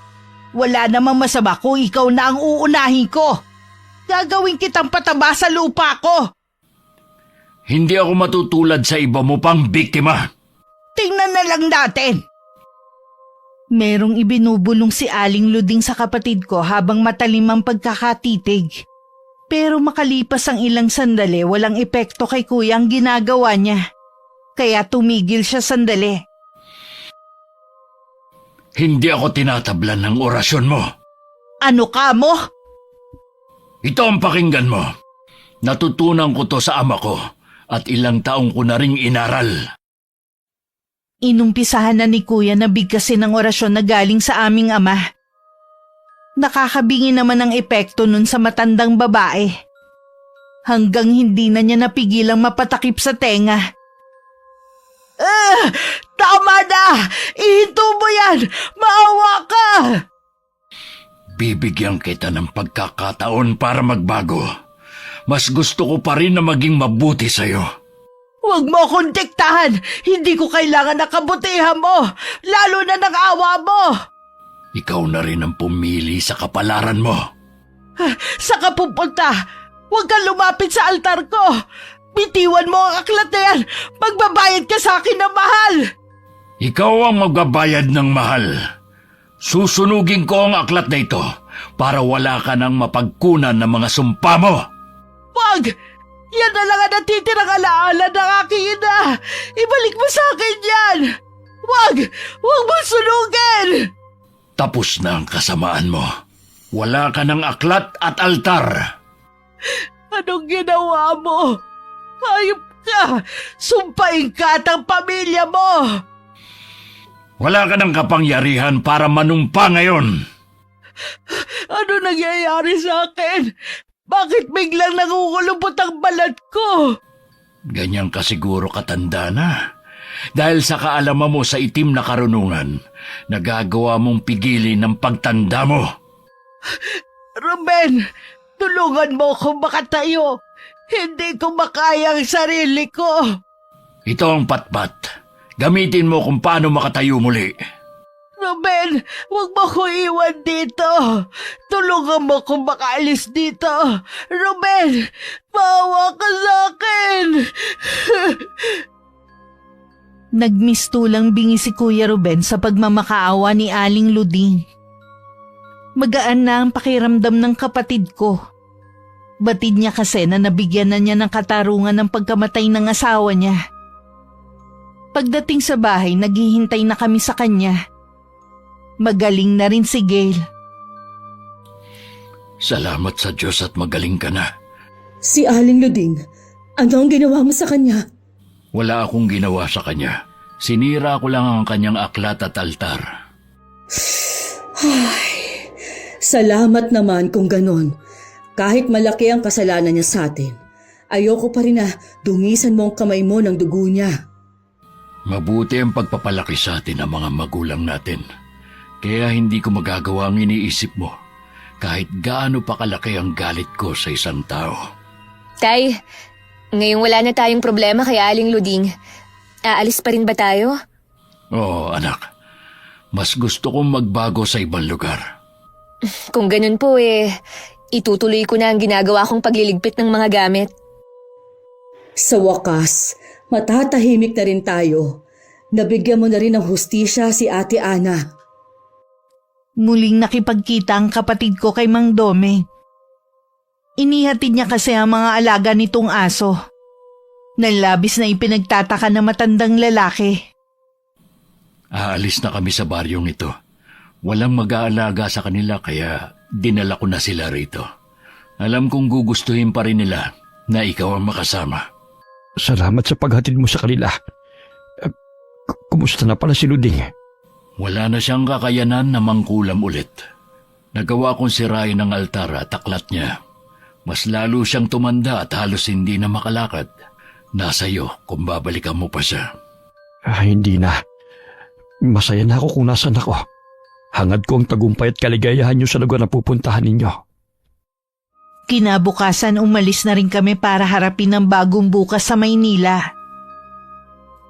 Wala namang masama kung ikaw na ang uunahin ko. Gagawin kitang pataba sa lupa ko. Hindi ako matutulad sa iba mo pang biktima. Tingnan na lang natin. Merong ibinubulong si Aling Luding sa kapatid ko habang matalim ang pagkakatitig. Pero makalipas ang ilang sandali, walang epekto kay kuya ang ginagawa niya. Kaya tumigil siya sandali. Hindi ako tinatablan ng orasyon mo. Ano ka mo? Ito ang pakinggan mo. Natutunan ko to sa ama ko at ilang taong ko na ring inaral. Inumpisahan na ni kuya na bigkasin ang orasyon na galing sa aming ama. Nakakabingi naman ang epekto nun sa matandang babae. Hanggang hindi na niya napigilang mapatakip sa tenga. Tama na! Ihinto mo yan! Maawa ka! Bibigyan kita ng pagkakataon para magbago. Mas gusto ko pa rin na maging mabuti sa'yo. Huwag mo akong diktahan! Hindi ko kailangan ng kabutihan mo! Lalo na ng awa mo! Ikaw na rin ang pumili sa kapalaran mo. Sa ka pupunta? Huwag kang lumapit sa altar ko! Bitiwan mo ang aklat na yan! Magbabayad ka sa akin ng mahal! Ikaw ang magbabayad ng mahal. Susunugin ko ang aklat na ito para wala ka nang mapagkunan ng mga sumpa mo. Wag! Yan na lang ang natitirang alaala ng aking ina! Ibalik mo sa akin yan! Wag! Wag mo sunugin! Tapos na ang kasamaan mo. Wala ka ng aklat at altar. Anong ginawa mo? Hayop ka! Sumpain ka at ang pamilya mo! Wala ka ng kapangyarihan para manumpa ngayon. Ano nangyayari sa akin? Bakit biglang nangungulubot ang balat ko? Ganyan ka siguro katanda na. Dahil sa kaalaman mo sa itim na karunungan, nagagawa mong pigilin ang pagtanda mo. Ruben, tulungan mo akong makatayo. Hindi ko makaya ang sarili ko. Ito ang patpat. Gamitin mo kung paano makatayo muli. Ruben, huwag mo ko iwan dito. Tulungan mo kung makaalis dito. Ruben, maawa ka sa akin. Nagmistulang bingi si Kuya Ruben sa pagmamakaawa ni Aling Luding. Magaan na ang pakiramdam ng kapatid ko. Batid niya kasi na nabigyan na niya ng katarungan ng pagkamatay ng asawa niya. Pagdating sa bahay, naghihintay na kami sa kanya. Magaling na rin si Gail. Salamat sa Diyos at magaling ka na. Si Aling Luding, ano ang ginawa mo sa kanya? Wala akong ginawa sa kanya. Sinira ko lang ang kanyang aklat at altar. Salamat naman kung ganon. Kahit malaki ang kasalanan niya sa atin, ayoko pa rin na dungisan mo ang kamay mo ng dugo niya. Mabuti ang pagpapalaki sa atin ng mga magulang natin. Kaya hindi ko magagawa ang iniisip mo, kahit gaano pa kalaki ang galit ko sa isang tao. Tay, ngayong wala na tayong problema kay Aling Luding, aalis pa rin ba tayo? Oo, anak. Mas gusto kong magbago sa ibang lugar. Kung ganun po itutuloy ko na ang ginagawa kong pagliligpit ng mga gamit. Sa wakas, matatahimik na rin tayo. Nabigyan mo na rin ng hustisya si Ate Ana. Muling nakipagkita ang kapatid ko kay Mang Dome. Inihatid niya kasi ang mga alaga nitong aso. Nalabis na ipinagtataka ng matandang lalaki. Aalis na kami sa baryong ito. Walang mag-aalaga sa kanila kaya dinala ko na sila rito. Alam kong gugustuhin pa rin nila na ikaw ang makasama. Salamat sa paghatid mo sa kanila. Kumusta na pala si Luding? Wala na siyang kakayanan na mangkulam ulit. Nagawa kong sirain ang altar at aklat niya. Mas lalo siyang tumanda at halos hindi na makalakad. Nasa iyo kung babalikan mo pa siya. Hindi na. Masaya na ako kung nasan ako. Hangad ko ang tagumpay at kaligayahan niyo sa lugar na pupuntahan ninyo. Kinabukasan umalis na rin kami para harapin ang bagong bukas sa Maynila.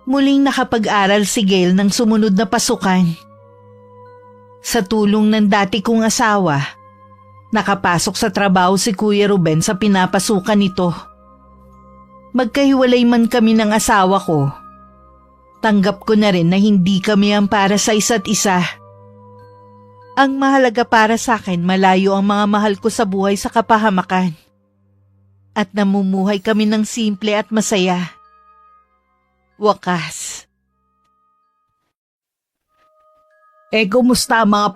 Muling nakapag-aral si Gail ng sumunod na pasukan. Sa tulong ng dati kong asawa, nakapasok sa trabaho si Kuya Ruben sa pinapasukan nito. Magkahiwalay man kami ng asawa ko, tanggap ko na rin na hindi kami ang para sa isa't isa. Ang mahalaga para sa akin, malayo ang mga mahal ko sa buhay sa kapahamakan. At namumuhay kami ng simple at masaya. Wakas. Kumusta ang mga